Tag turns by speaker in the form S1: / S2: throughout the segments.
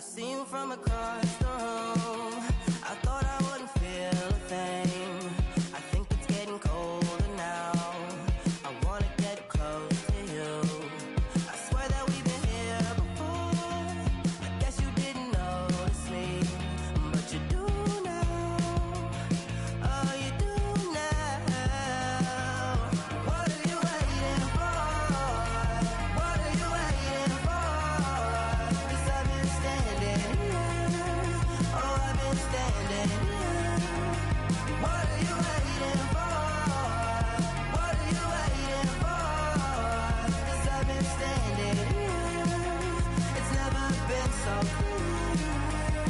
S1: see you from across the room. I thought I wouldn't feel a thing. I think it's getting colder now. I wanna get close to you. I swear that we've been here before. I guess you didn't notice me, but you do now. Oh, you do now. What are you waiting for? What are you waiting for? 'Cause I've been standing here. Oh, I've been standing here. What are you waiting for? What are you waiting for? 'Cause I've been standing here. It's never been so clear.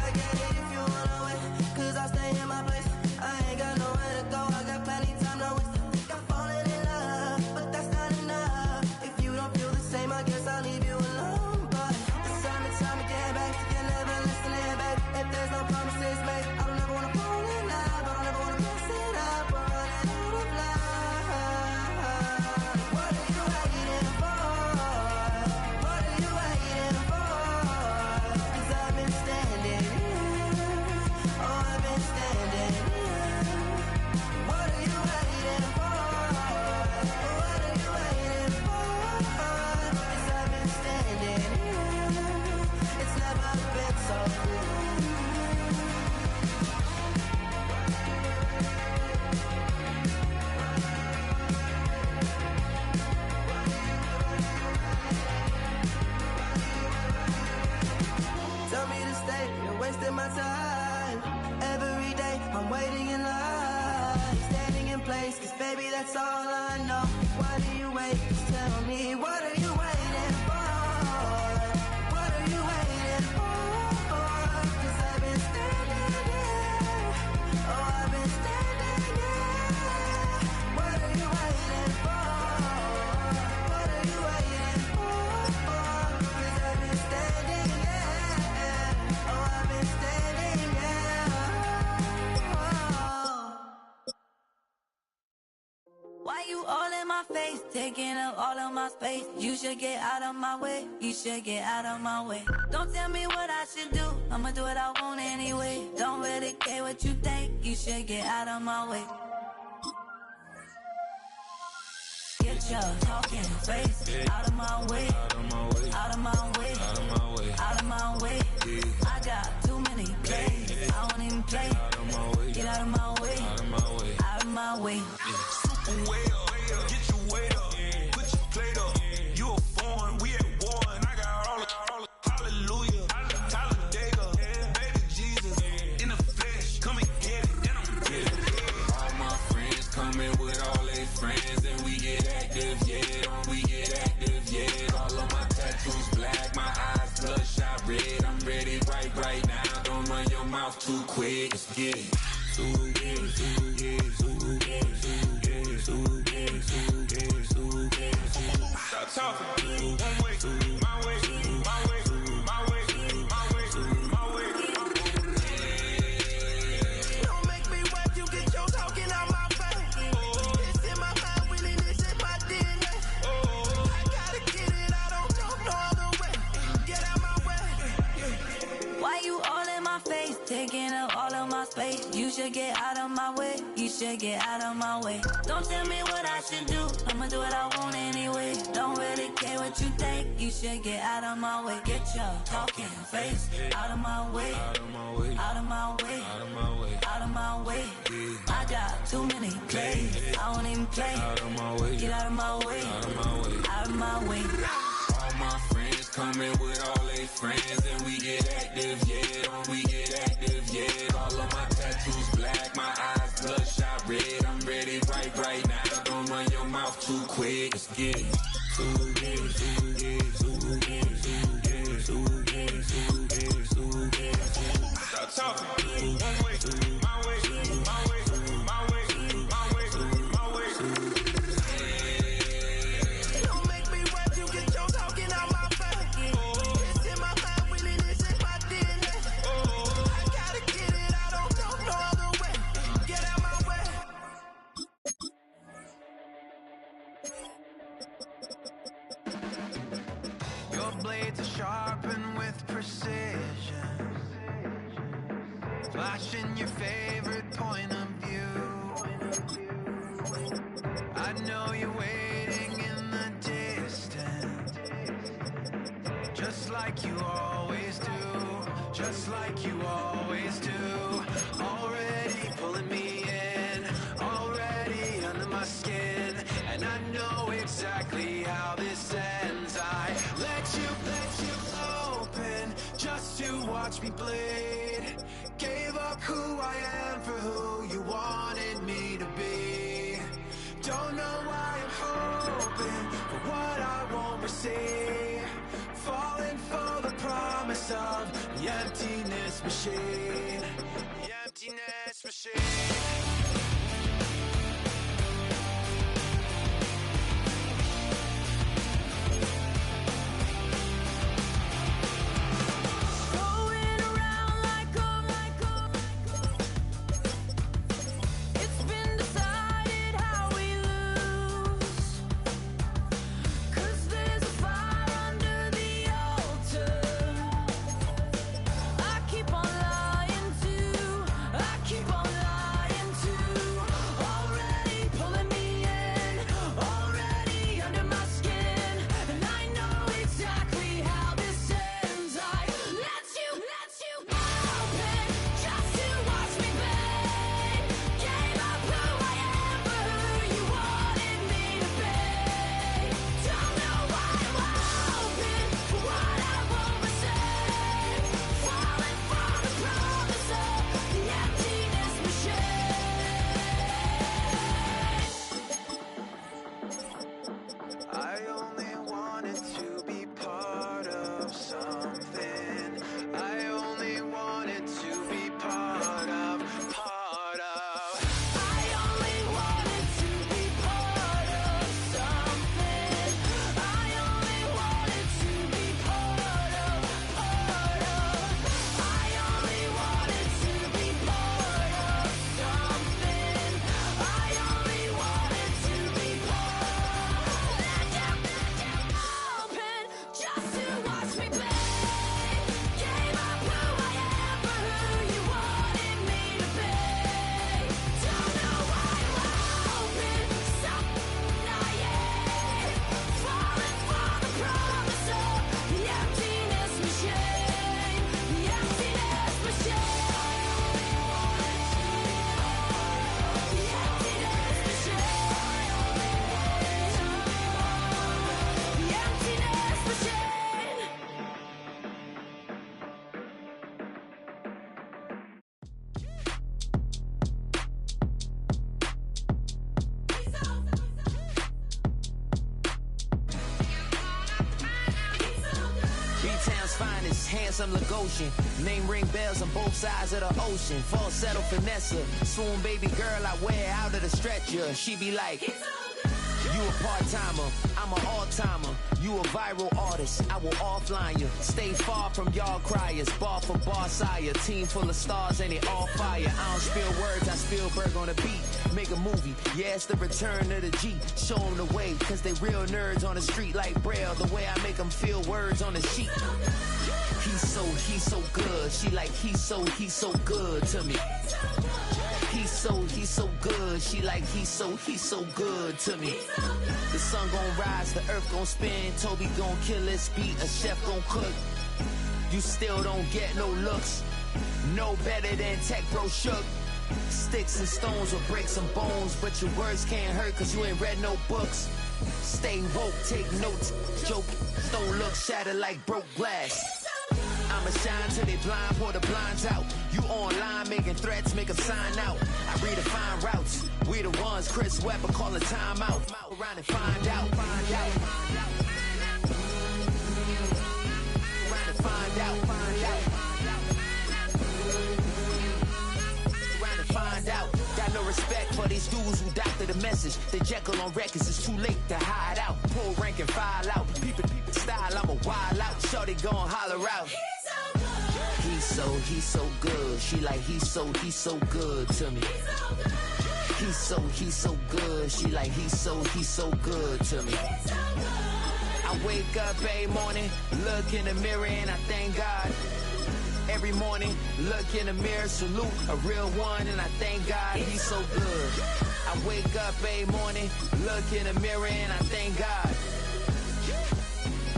S1: I get it if you wanna wait, 'cause I stay in my place. I ain't got nowhere to go, I got plenty time to waste. I think I'm falling in love, but that's not enough. If you don't feel the same, I guess I'll leave you alone. But it's time to get back. You're never listening, baby. If there's no promises made, I don't ever wanna fall in love. I don't ever wanna mess it up or run out of love. What are you waiting for? What are you waiting for? 'Cause I've been standing here. Oh, I've been standing here. What are you waiting for? What are you waiting for? 'Cause I've been standing here. It's never been so clear. Tell me to stay, you're wasting my time. Every day I'm waiting in line, standing in place, 'cause baby that's all I know. Why do you wait? Just tell me, what are you waiting for? What are you waiting for? 'Cause I've been standing here. Oh, I've been standing here. What are you waiting for? What are you waiting for? 'Cause I've been standing here. Oh, I've been standing here. Why you all in my face, taking up all of my space? You should get out of my way. You should get out of my way. Don't tell me what I should do. I'ma do what I want anyway. Don't really care what you think. You should get out of my way. Get your talking face out of my way. Out of my way. Out of my way. Out of my way. Out of my way. I got too many plays. I won't even play. Out of my way. Get out of my way. Out of my way. Out of my way.
S2: Super way up, get your weight up, put your plate up. You a foreign, we at war, and I got all the hallelujah, Talladega, baby Jesus, in the flesh, come and get it, and I'm get it.
S3: All my friends coming with all their friends, and we get active, yeah. We get active, yeah. All of my tattoos black, my eyes bloodshot red. I'm ready right now. Don't run your mouth too quick. Let's get it.
S2: Stop talking, one way, my way, my way, my way, my way, my way.
S1: Don't make me wait, you get your talking out my face. It's in my mind, willing, it's in my DNA. I gotta get it, I don't know no other way. Get out my way. Why you all in my face, taking up all of my space? You should get out of my way. You should get out of my way. Don't tell me what I should do. I'ma do what I want anyway. Don't really care what you think. You should get out of my way. Get your talking face out of my way.
S3: Out of my way.
S1: Out of my way.
S3: Out of my way.
S1: Out of my way. I got too many plays. I won't even play.
S3: Out of my way.
S1: Get out of my way.
S3: Out of my way.
S1: Out of my way.
S3: All my friends coming with all their friends, and we get active, yeah. We get active, yeah. All of my tattoos black, my eyes bloodshot red. I'm ready right now. Don't run your mouth too quick. Let's get it.
S2: Stop talking, one way, my way, my way, my way, my way, my way.
S1: Don't make me wait, you get your talking out my face. It's in my mind, willing, it's in my DNA. I gotta get it, I don't know no other way. Get out my way.
S4: Your blades are sharpened with precision.
S1: watching your favorite point of view. I know you're waiting in the distance, just like you always do, just like you always do. Already pulling me in, already under my skin, and I know exactly how this ends. I let you open just to watch me bleed. Gave up who I am for who you wanted me to be. Don't know why I'm hoping for what I won't receive. Falling for the promise of the emptiness machine. The emptiness machine.
S4: Handsome Lagosian, name ring bells on both sides of the ocean. Falsetto finesse, swoon baby girl I wear out of the stretcher. She be like, you a part-timer, I'm an all-timer. You a viral artist, I will offline you. Stay far from y'all criers, bar for bar sire. Team full of stars and they all fire. I don't spill words, I Spielberg on the beat. Make a movie, yeah, it's the return of the G. Show them the way, cause they real nerds on the street like Braille. The way I make them feel words on the sheet. He's so good. She like, he's so good to me. He's so good. She like, he's so good to me. The sun gon' rise, the earth gon' spin. Toby gon' kill this beat, a chef gon' cook. You still don't get no looks. No better than Tech Bro Shook. Sticks and stones will break some bones, but your words can't hurt cause you ain't read no books. Stay woke, take notes, joke, don't look shattered like broke glass. I'ma shine till they blind, pour the blinds out. You online making threats, make them sign out. I redefine routes, we the ones Chris Webber calling time out. Around and find out, find out. Around and find out, find out. Around and find out. Got no respect for these dudes who doctor the message. They Jekyll on records, it's too late to hide out. Pull rank and file out. People style, I'm a wild out. Shorty gon' holler out. He's so good. She like, he's so good to me. He's so good. She like, he's so good to me. I wake up every morning, look in the mirror and I thank God. Every morning, look in the mirror, salute a real one, and I thank God he's so good. I wake up every morning, look in the mirror, and I thank God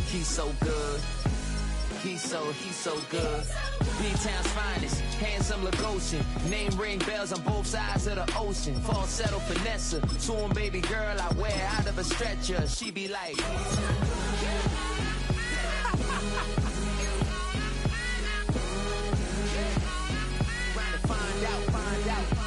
S4: he's so good. He's so good. B-Town's finest, handsome Lagosian. Name ring bells on both sides of the ocean. Falsetto finesse, swoon baby girl I wear out of a stretcher. She be like, trying to find out.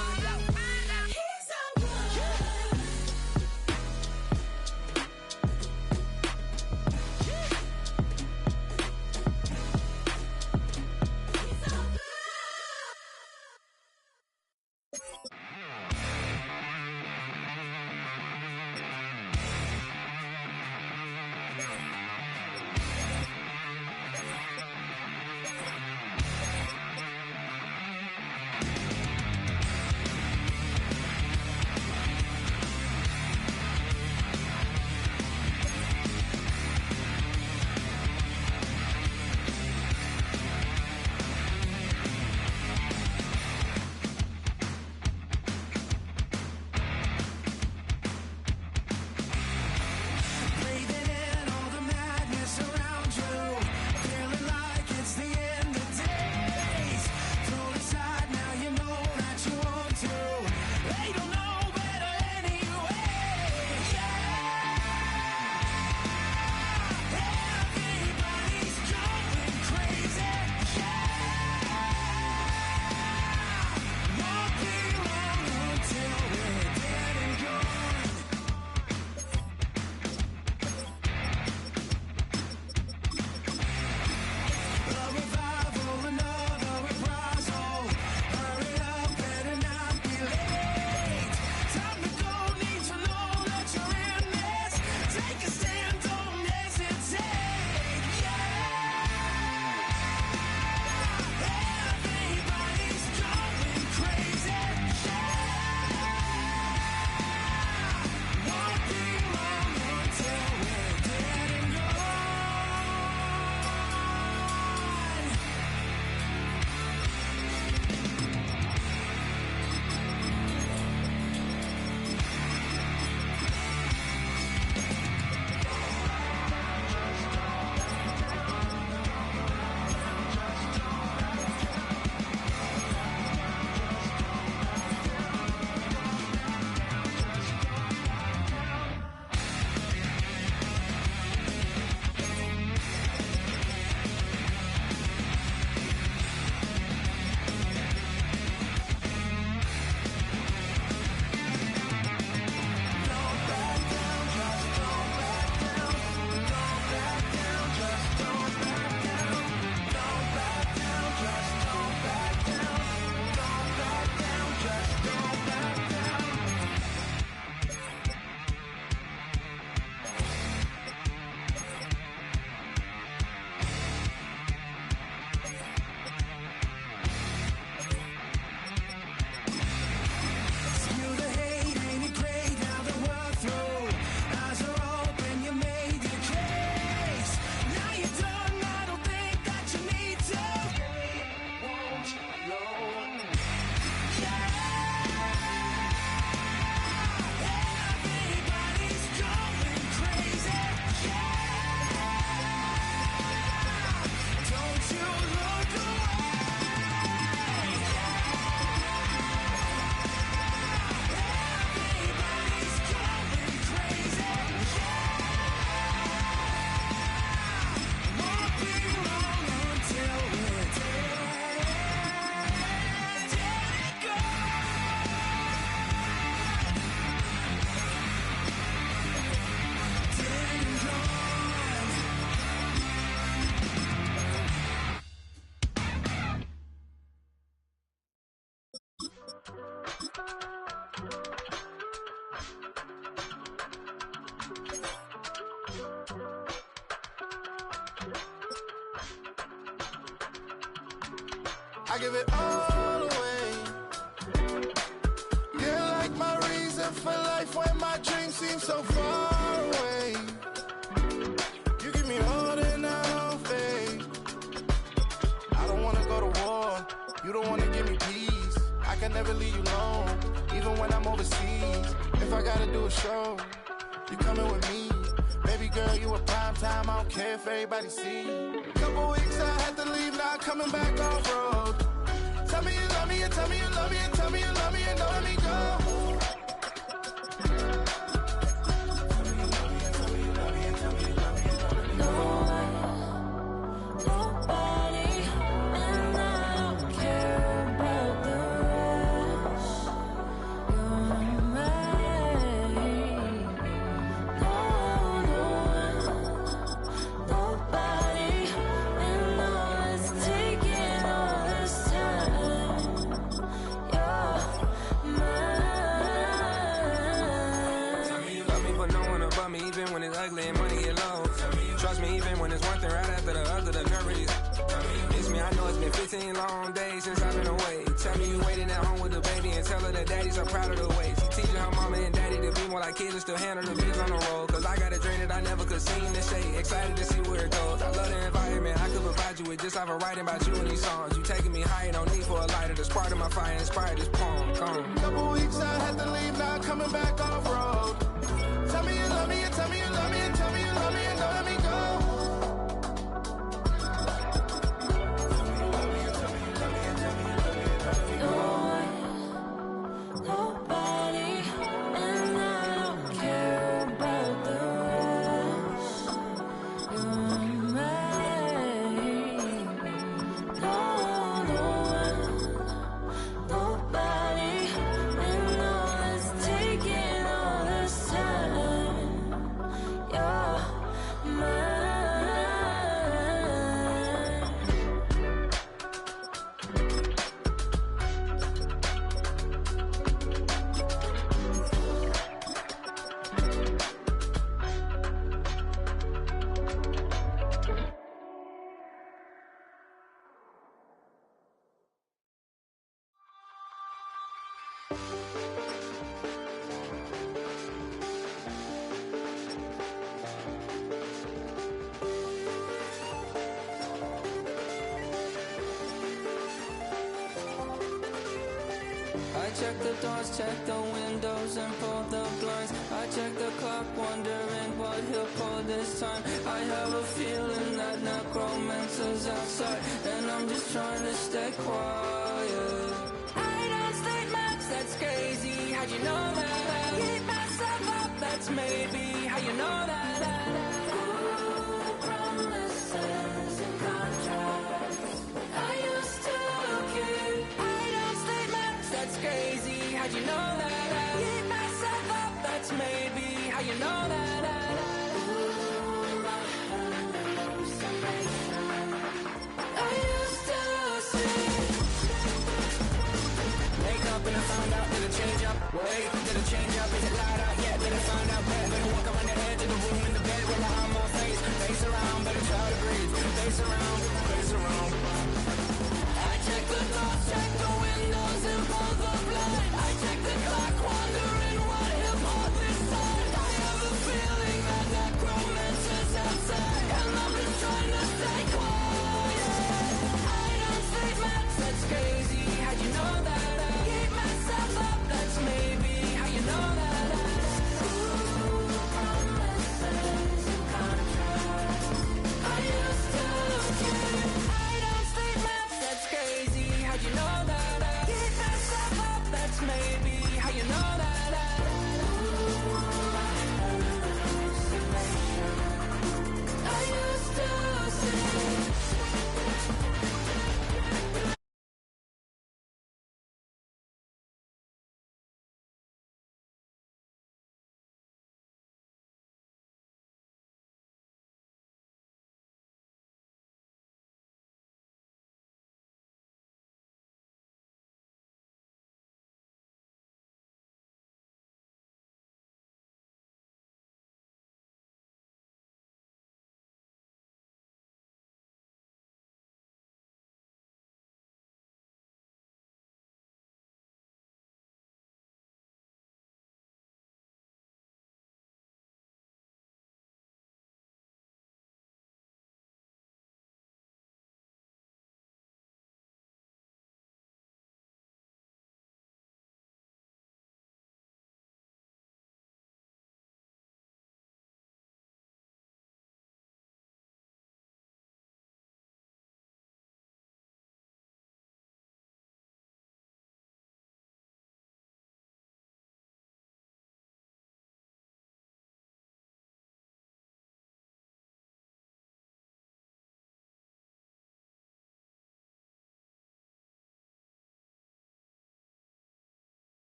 S5: I give it all away. You're like my reason for life when my dreams seem so far away. You give me all that now, faith. I don't wanna go to war. never leave you alone. Even when I'm overseas, if I gotta do a show, you coming with me. Baby girl, you a prime time, I don't care if everybody see. Couple weeks I had to leave, now I'm coming back off road. Tell me you love me, and tell me you love me, and tell me you love me, and don't let me go.
S6: Ugly and money get low. Trust me even when it's one thing right after the other, the nervous. It's me, I know it's been 15 long days since I've been away. Tell me you waiting at home with the baby and tell her that daddy's so proud of the way. She teaching her mama and daddy to be more like kids and still handle the biz on the road. Cause I got a dream that I never could see in the shade. Excited to see where it goes. I love the environment, I could provide you with just off of writing about you in these songs. You taking me higher, no need for a lighter. The spark of my fire inspired this poem. Come.
S5: Couple weeks I had to leave, now I'm coming back off road. Tell me you love me, and tell me you love me, and tell me you love me, and don't let me go.
S7: I check the doors, check the windows and pull the blinds. I check the clock, wondering what he'll pull this time. I have a feeling that necromancer's outside, and I'm just trying to stay quiet. I don't state maps, that's crazy. How'd you know that? I keep myself up, that's maybe how you know that. Ooh, promises and contracts. I used to keep. I don't state maps, that's crazy. How'd you know that? I keep myself up, that's maybe how you know that. Ooh, my hallucination. I used to see. Wake up and I found out, did it change up? Wait, did it change up? Is it light out? Yeah, did it find out? Better walk around the edge of the room in the bed with my arm on face. Face around, better try to breathe. Face around, face around. I check the doors, check the windows and pull the blind. I check the clock, wondering what he'll pull this time. I have a feeling that necromancer's outside, and I'm just trying to stay quiet. I don't state maps, that's crazy. How'd you know that? I keep myself up, that's maybe how you know that. Ooh, promises and contracts.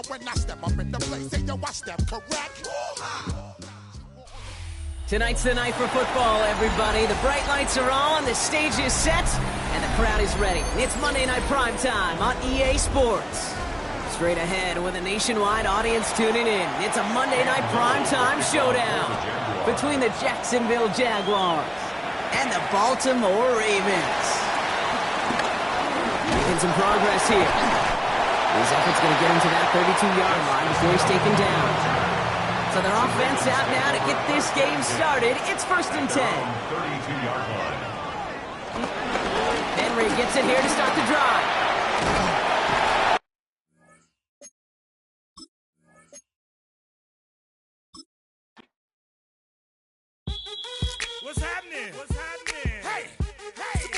S5: When I step up in the place, say yo, I step correct.
S8: Tonight's the night for football, everybody. The bright lights are on, the stage is set, and the crowd is ready. It's Monday Night Primetime on EA Sports. Straight ahead with a nationwide audience tuning in. It's a Monday Night Primetime showdown between the Jacksonville Jaguars and the Baltimore Ravens. Making some progress here. His effort's going to get him to that 32-yard line before he's taken down. So their offense out now to get this game started. It's 1st and 10.
S9: 32-yard line.
S8: Henry gets it here to start the drive.
S9: What's happening? What's happening? Hey! Hey!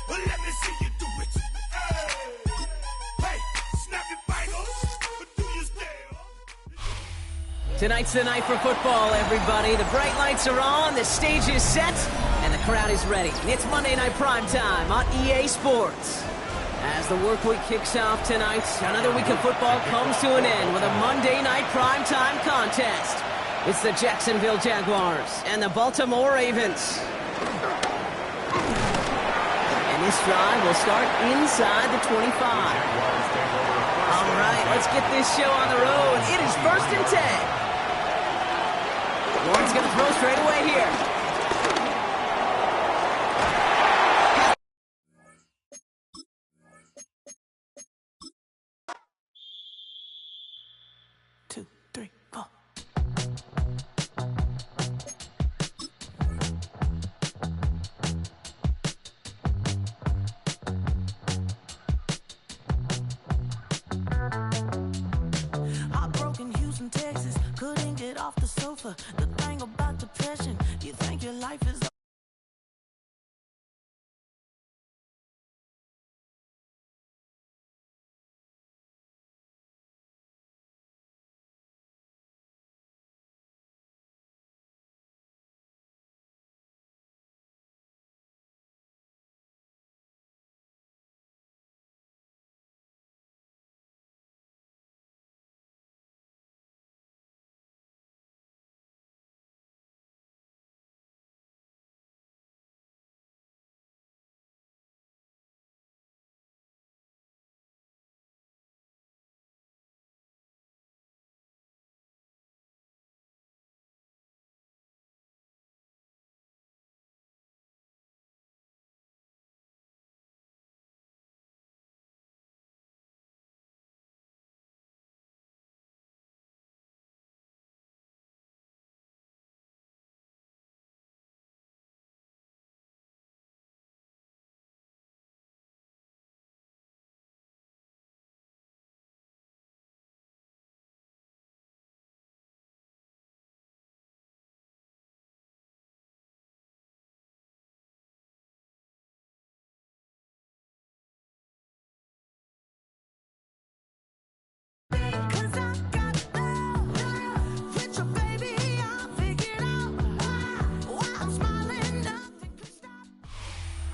S9: Well, let me see you do it. Hey, snap your fingers, but do you still?
S8: Tonight's the night for football, everybody. The bright lights are on, the stage is set, and the crowd is ready. It's Monday Night Primetime on EA Sports. As the work week kicks off tonight, another week of football comes to an end with a Monday Night Primetime contest. It's the Jacksonville Jaguars and the Baltimore Ravens. And this drive will start inside the 25. All right, let's get this show on the road. It is 1st and 10. Warren's going to throw straight away here.
S1: Texas, couldn't get off the sofa. The thing about depression, you think your life is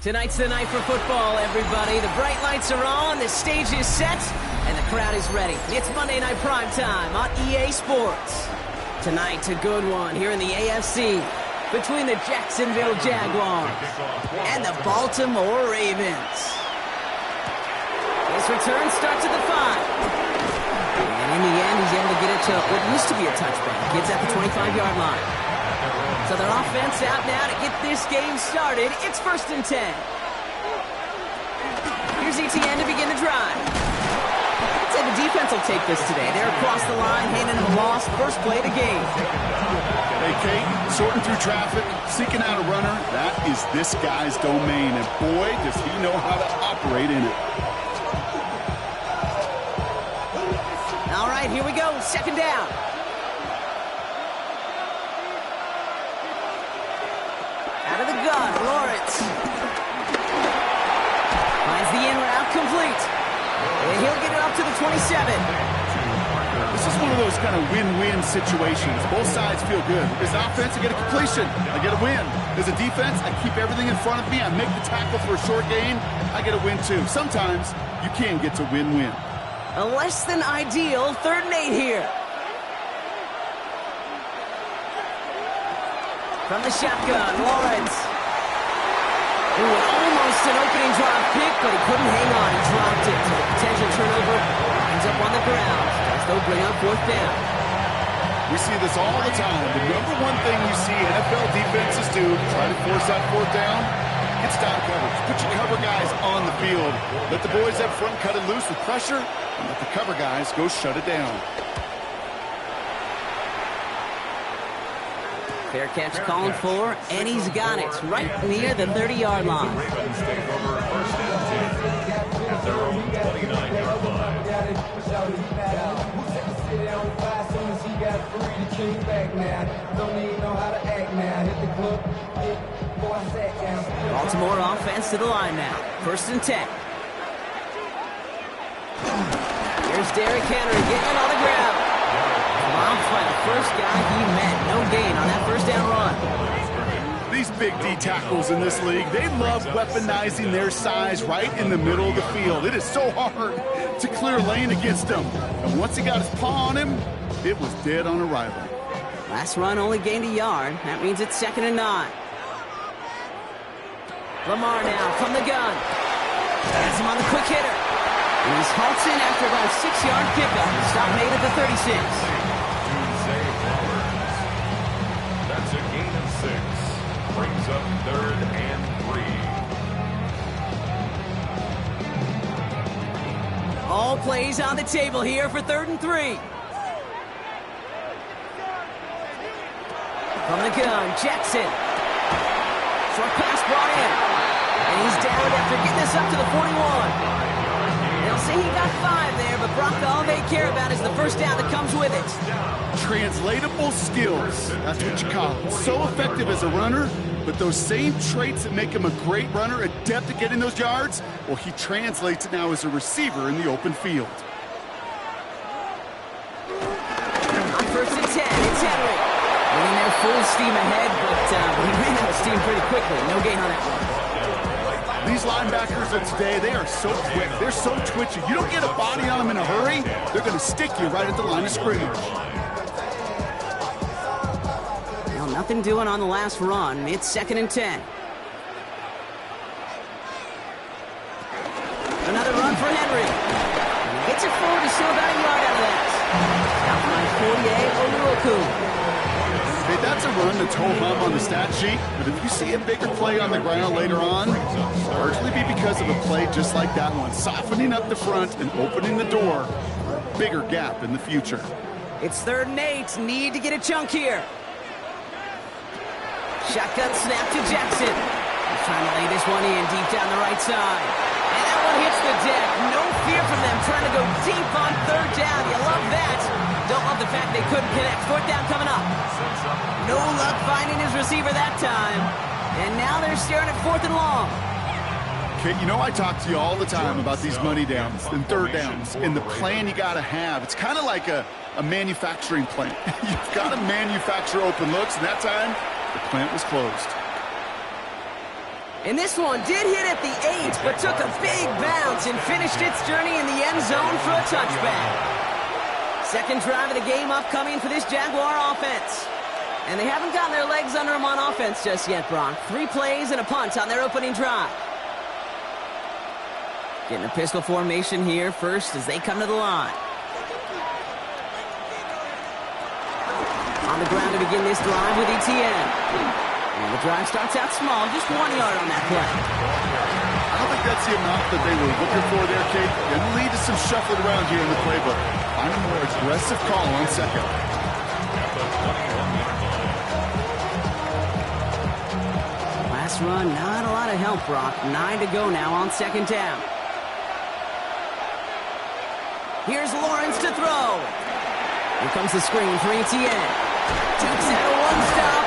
S8: Tonight's the night for football, everybody. The bright lights are on, the stage is set, and the crowd is ready. It's Monday Night Prime Time on EA Sports. Tonight, a good one here in the AFC between the Jacksonville Jaguars and the Baltimore Ravens. His return starts at the 5. And in the end, he's able to get it to what used to be a touchback. Gets at the 25-yard line. So their offense out now to get this game started. It's 1st and 10. Here's ETN to begin the drive. I'd say the defense will take this today. They're across the line, handing him a loss. First play of the game.
S10: Hey, Kate, sorting through traffic, seeking out a runner, that is this guy's domain. And boy, does he know how to operate in it.
S8: All right, here we go. 2nd down. Out of the gun, Lawrence. Finds the in route complete. And he'll get it up to the 27.
S10: This is one of those kind of win-win situations. Both sides feel good. As an offense, I get a completion. I get a win. As a defense, I keep everything in front of me. I make the tackle for a short gain. I get a win, too. Sometimes you can get to win-win.
S8: A less than ideal 3rd and 8 here. From the shotgun, Lawrence. Ooh, almost an opening drive pick, but he couldn't hang on. He dropped it. So the potential turnover ends up on the ground as they'll bring up 4th down.
S10: We see this all the time. The number one thing you see NFL defenses do to try to force that 4th down, it's down coverage. Put your cover guys on the field. Let the boys up front cut it loose with pressure, and let the cover guys go shut it down.
S8: Fair catch called for, and he's got it right near the 30-yard line.
S11: Ravens take over 1st and 10 at their own 29-yard line.
S8: Baltimore offense to the line now. 1st and 10. Here's Derrick Henry getting it on the ground. Blocked by the first guy he met. No gain on that 1st down run.
S10: These big D tackles in this league, they love weaponizing their size right in the middle of the field. It is so hard to clear lane against them. And once he got his paw on him, it was dead on arrival.
S8: Last run only gained a yard. That means it's 2nd and 9. Lamar now from the gun. Has him on the quick hitter. And he's halts in after about a 6-yard pickup. Stop made at the 36.
S11: That's a gain of 6. Brings up 3rd and 3.
S8: All plays on the table here for 3rd and 3. From the gun, Jackson. Short pass brought in. And he's down after getting this up to the 41. They'll say he got 5 there, but Brock, all they care about is the 1st down that comes with it.
S10: Translatable skills. That's what you call it. So effective as a runner, but those same traits that make him a great runner, adept at getting those yards, well, he translates it now as a receiver in the open field.
S8: On 1st and 10, it's Henry. Running there full steam ahead, but he ran out of steam pretty quickly. No gain on that one.
S10: These linebackers of today, they are so quick. They're so twitchy. You don't get a body on them in a hurry, they're going to stick you right at the line of scrimmage.
S8: Well, nothing doing on the last run. It's 2nd and 10. Another run for Henry. And he gets it forward to still about a yard out of that. Out by 48, Oluokun.
S10: Hey, that's a run that's ho-hum on the stat sheet, but if you see a bigger play on the ground later on, it'll largely be because of a play just like that one, softening up the front and opening the door for a bigger gap in the future.
S8: It's 3rd and 8. Need to get a chunk here. Shotgun snap to Jackson. He's trying to lay this one in deep down the right side. And that one hits the deck. No fear from them trying to go deep on 3rd down. You love that. Don't love the fact they couldn't connect. 4th down coming up. No luck finding his receiver that time. And now they're staring at 4th and long.
S10: Okay, you know I talk to you all the time about these money downs and 3rd downs and the plan you got to have. It's kind of like a manufacturing plant. You've got to manufacture open looks, and that time the plant was closed.
S8: And this one did hit at the 8, but took a big bounce and finished its journey in the end zone for a touchback. Second drive of the game upcoming for this Jaguar offense. And they haven't gotten their legs under them on offense just yet, Brock. 3 plays and a punt on their opening drive. Getting a pistol formation here first as they come to the line. On the ground to begin this drive with Etienne. And the drive starts out small, just 1 yard on that play.
S10: I don't think that's the amount that they were looking for there, Kate. It'll lead to some shuffling around here in the playbook. Find a more aggressive call on second.
S8: Last run, not a lot of help, Brock. 9 to go now on second down. Here's Lawrence to throw. Here comes the screen for Etienne. Takes out a one-stop.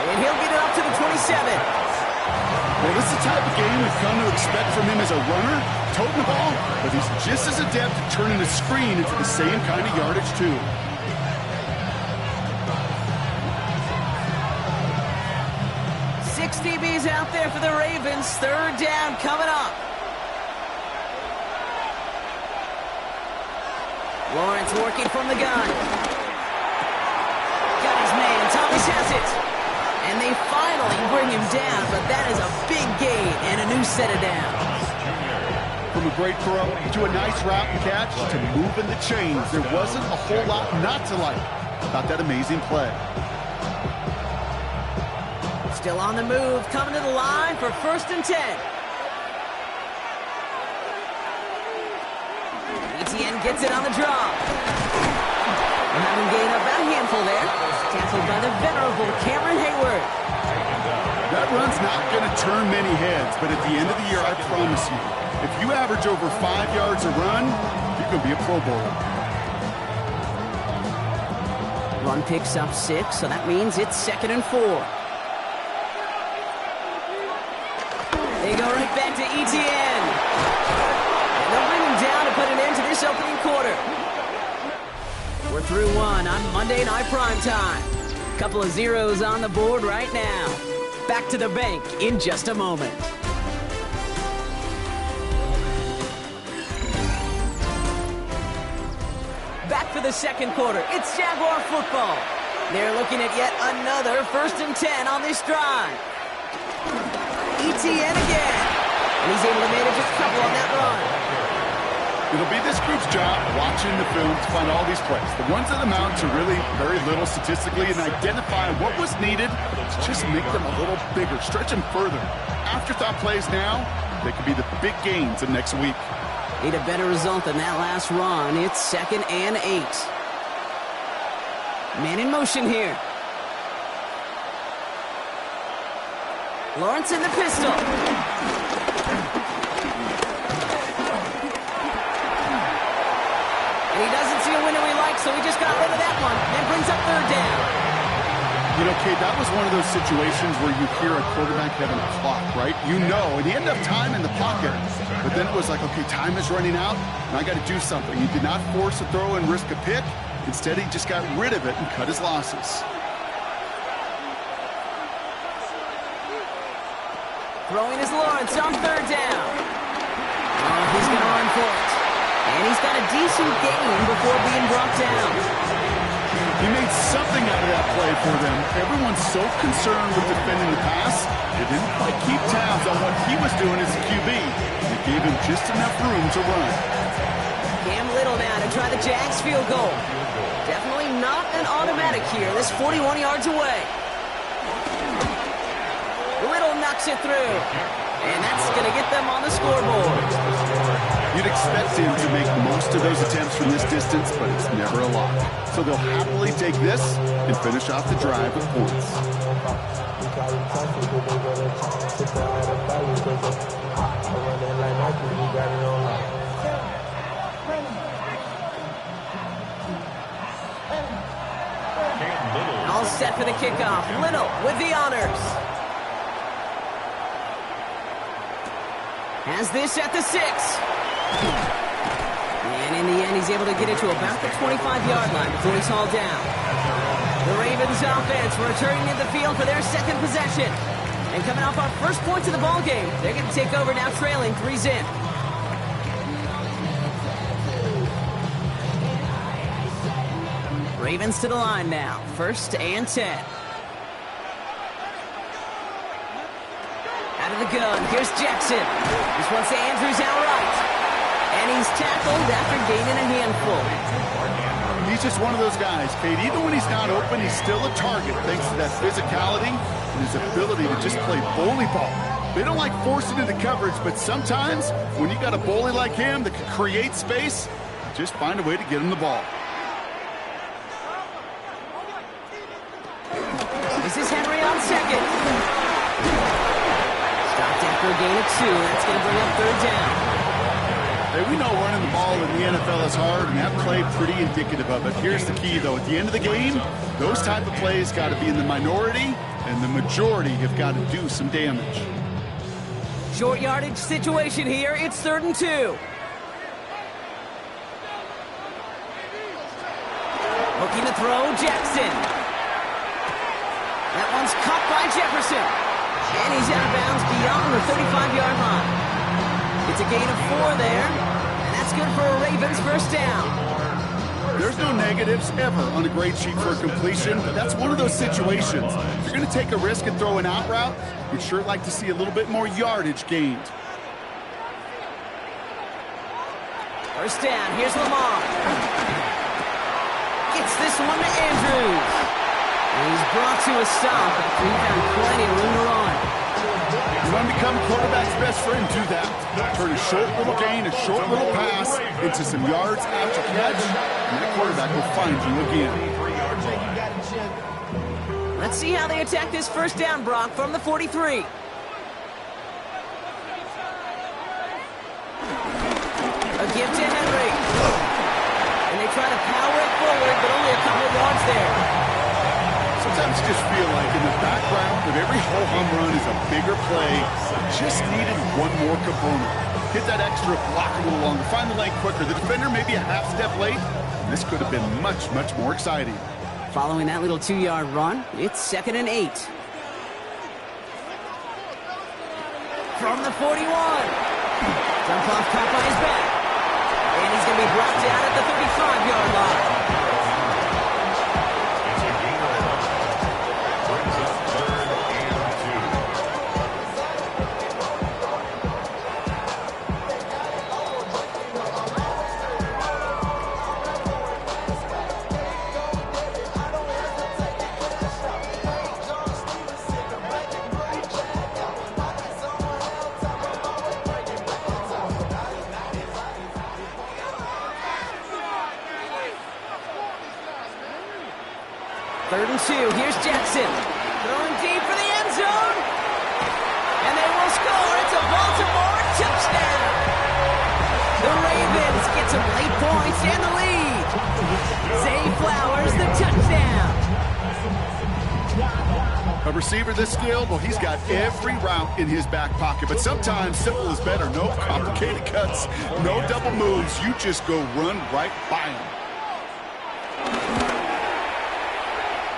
S8: And he'll get it up to the 27.
S10: Well, this is the type of game we've come to expect from him as a runner, toting the ball, but he's just as adept at turning a screen into the same kind of yardage, too.
S8: DBs out there for the Ravens. Third down coming up. Lawrence working from the gun. Got his man. Thomas has it. And they finally bring him down, but that is a big gain and a new set of downs.
S10: From a great throw to a nice route and catch to moving the chains, there wasn't a whole lot not to like about that amazing play.
S8: Still on the move, coming to the line for 1st and 10. Etienne gets it on the draw. We're having gained about a handful there. Tackled by the venerable Cameron Hayward.
S10: That run's not going to turn many heads, but at the end of the year, I promise you, if you average over 5 yards a run, you're going to be a Pro Bowler.
S8: Run picks up 6, so that means it's 2nd and 4. They go right back to Etienne. And they'll bring him down to put an end to this opening quarter. We're through 1 on Monday Night Primetime. Couple of zeros on the board right now. Back to the bank in just a moment. Back for the second quarter. It's Jaguar football. They're looking at yet another 1st and 10 on this drive. Etienne again. And he's able to manage a couple on that run.
S10: It'll be this group's job watching the film to find all these plays. The ones that amount to really very little statistically and identify what was needed to just make them a little bigger, stretch them further. Afterthought plays now, they could be the big gains of next week.
S8: Need a better result than that last run. It's 2nd and 8. Man in motion here. Lawrence in the pistol. And he doesn't see a window he likes, so he just got rid of that one and brings up 3rd down.
S10: You know, Kate, that was one of those situations where you hear a quarterback having a clock, right? You know, and he ended up time in the pocket. But then it was like, okay, time is running out, and I got to do something. He did not force a throw and risk a pick. Instead, he just got rid of it and cut his losses.
S8: Throwing is Lawrence on 3rd down. Oh, he's going to run for it. And he's got a decent gain before being brought down.
S10: He made something out of that play for them. Everyone's so concerned with defending the pass, they didn't quite keep tabs on what he was doing as a QB. It gave him just enough room to run.
S8: Cam Little now to try the Jags field goal. Definitely not an automatic here. This 41 yards away. Little knocks it through. And that's going to get them on the scoreboard.
S10: You'd expect him to make most of those attempts from this distance, but it's never a lot. So they'll happily take this and finish off the drive with points.
S8: All set for the kickoff. Little with the honors. Has this at the 6. And in the end, he's able to get it to about the 25-yard line before he's hauled down. The Ravens offense returning to the field for their second possession. And coming off our first points of the ball game, they're going to take over now trailing 3-0. Ravens to the line now. 1st and 10. Out of the gun. Here's Jackson. This one's to Andrews outright. And he's tackled after gaining a handful.
S10: He's just one of those guys, Kate. Even when he's not open, he's still a target thanks to that physicality and his ability to just play bully ball. They don't like forcing into coverage, but sometimes when you got a bully like him that can create space, just find a way to get him the ball.
S8: This is Henry on second. Stopped after a gain of 2. That's going to bring up 3rd down.
S10: Hey, we know running the ball in the NFL is hard, and that play pretty indicative of it. Here's the key, though. At the end of the game, those type of plays got to be in the minority, and the majority have got to do some damage.
S8: Short yardage situation here. It's 3rd and 2. Looking to throw, Jackson. That one's caught by Jefferson. And he's out of bounds beyond the 35-yard line. It's a gain of 4 there, and that's good for a Ravens 1st down.
S10: There's no negatives ever on a grade sheet for a completion, but that's one of those situations. If you're going to take a risk and throw an out route, you'd sure like to see a little bit more yardage gained.
S8: 1st down, here's Lamar. Gets this one to Andrews. And he's brought to a stop after he found plenty of room to run.
S10: You want to become a quarterback's best friend, do that. Turn a short little gain, a short little pass into some yards after catch, and that quarterback will find you again.
S8: Let's see how they attack this 1st down, Brock, from the 43. A give to Henry. And they try to power it forward, but only a couple of yards there.
S10: Sometimes you just feel like in the background of every ho-hum run is a bigger play. Just needed one more component. Hit that extra block a little longer. Find the lane quicker. The defender may be a half step late. And this could have been much, much more exciting.
S8: Following that little 2-yard run, it's 2nd and 8. From the 41. Dump off caught by his back. And he's going to be brought down at the 35-yard line. Third and 2. Here's Jackson. Throwing deep for the end zone. And they will score. It's a Baltimore touchdown. The Ravens get some late points and the lead. Zay Flowers, the touchdown.
S10: A receiver this skilled, well, he's got every route in his back pocket. But sometimes simple is better. No complicated cuts, no double moves. You just go run right by him.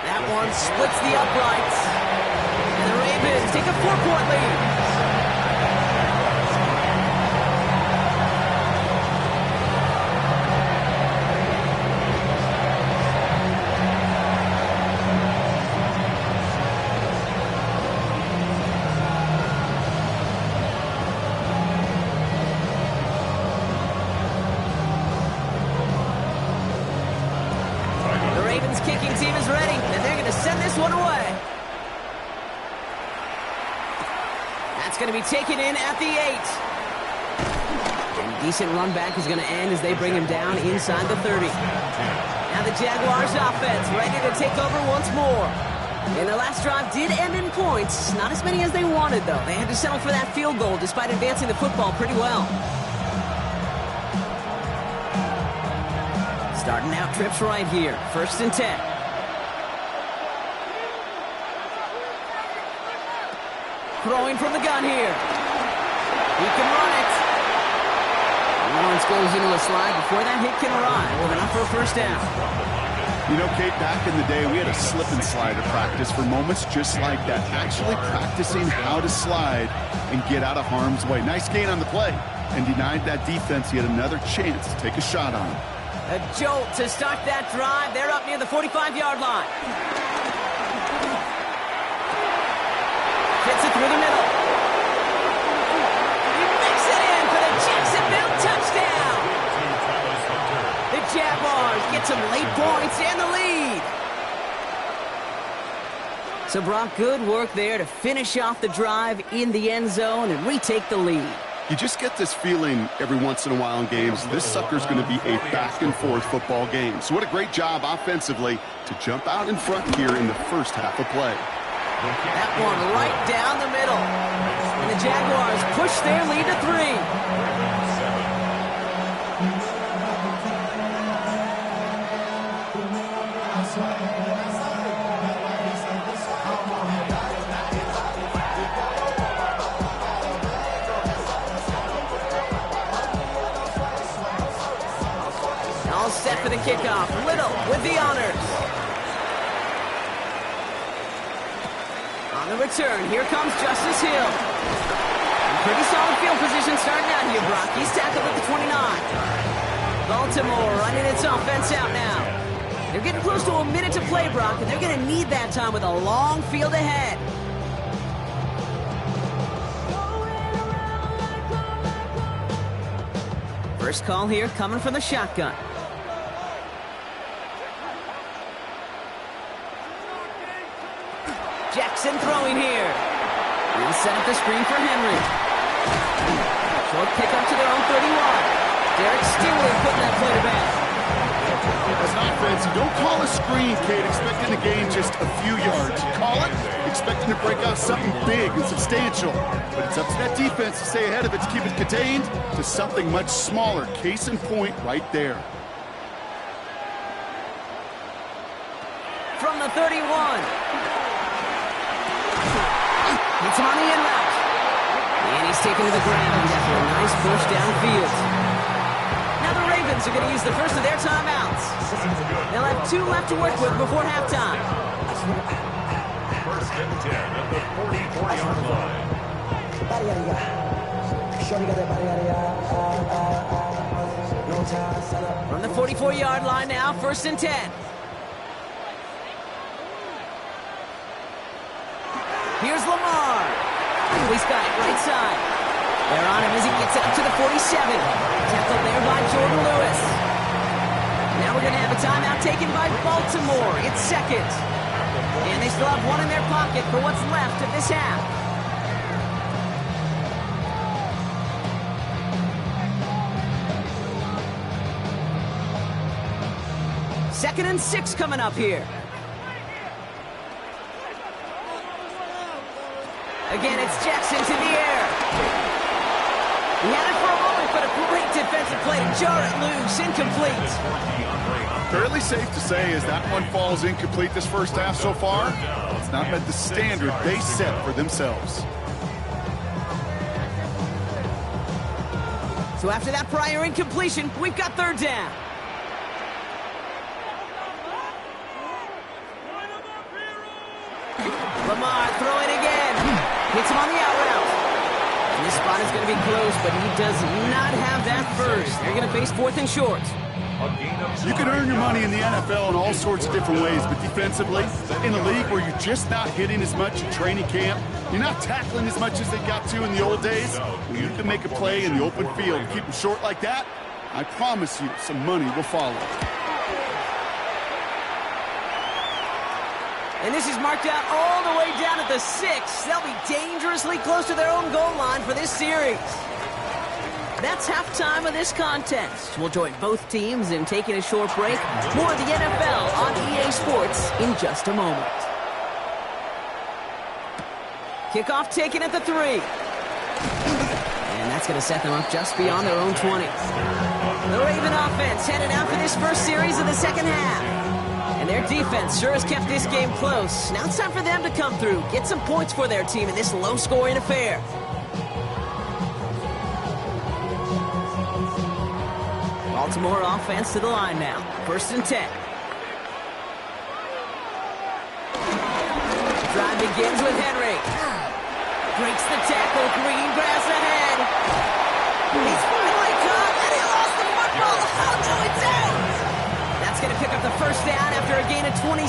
S8: That one splits the uprights. And the Ravens take a 4-point lead. Kicking team is ready, and they're going to send this one away. That's going to be taken in at the 8. And decent run back is going to end as they bring him down inside the 30. Now the Jaguars offense ready to take over once more. And their last drive did end in points. Not as many as they wanted, though. They had to settle for that field goal despite advancing the football pretty well. Starting out trips right here. 1st and 10. Throwing from the gun here. He can run it. Lawrence goes into a slide before that hit can arrive. Enough for a 1st down.
S10: You know, Kate, back in the day, we had a slip and slide at practice for moments just like that. Actually practicing how to slide and get out of harm's way. Nice gain on the play, and denied that defense. He had another chance to take a shot on him.
S8: A jolt to start that drive. They're up near the 45-yard line. Gets it through the middle. He makes it in for the Jacksonville touchdown. The Jaguars get some late points and the lead. So, Brock, good work there to finish off the drive in the end zone and retake the lead.
S10: You just get this feeling every once in a while in games, this sucker's going to be a back-and-forth football game. So what a great job offensively to jump out in front here in the first half of play.
S8: That one right down the middle. And the Jaguars push their lead to 3. All set for the kickoff. Little with the honors. On the return, here comes Justice Hill. Pretty solid field position starting out here, Brock. He's tackled at the 29. Baltimore running its offense out now. They're getting close to a minute to play, Brock, and they're going to need that time with a long field ahead. First call here coming from the shotgun. Jackson throwing here. He'll set up the screen for Henry. Short pickup to their own 31. Derek Stingley putting that play to bed.
S10: As an offense, you don't call a screen, Kate, expecting to gain just a few yards. You call it expecting to break out something big and substantial. But it's up to that defense to stay ahead of it, to keep it contained to something much smaller. Case in point right there.
S8: From the 31. It's on the in route. And he's taken to the ground after a nice push downfield. Now the Ravens are going to use the first of their timeouts. They'll have 2 left to work with before halftime.
S11: First and 10 at the 44-yard line.
S8: From the 44-yard line now, first and 10. Here's Lamar. He's got it right side. They're on him as he gets up to the 47. Tackled there by Jordan Lewis. Now we're going to have a timeout taken by Baltimore. It's second. And they still have one in their pocket for what's left of this half. Second and 6 coming up here. Again, it's Jackson to the air. He had it for a moment, but a great defensive play to jar it loose. Incomplete.
S10: Fairly safe to say as that one falls incomplete this first half so far, it's not met the standard they set for themselves.
S8: So after that prior incompletion, we've got third down. Lamar throwing again. Hits him on the out route. And this spot is going to be close, but he does not have that first. They're going to face 4th and short.
S10: You can earn your money in the NFL in all sorts of different ways, but defensively, in a league where you're just not hitting as much in training camp, you're not tackling as much as they got to in the old days, you can make a play in the open field. Keep them short like that, I promise you some money will follow.
S8: And this is marked out all the way down at the 6. They'll be dangerously close to their own goal line for this series. That's halftime of this contest. We'll join both teams in taking a short break. More of the NFL on EA Sports in just a moment. Kickoff taken at the 3. And that's going to set them up just beyond their own 20. The Raven offense headed out for this first series of the second half. And their defense sure has kept this game close. Now it's time for them to come through, get some points for their team in this low-scoring affair. Baltimore offense to the line now. First and 10. begins with Henry. Breaks the tackle. Green grass ahead. He's finally caught, and he lost the football. Oh, no, it's out. That's going to pick up the first down after a gain of 26.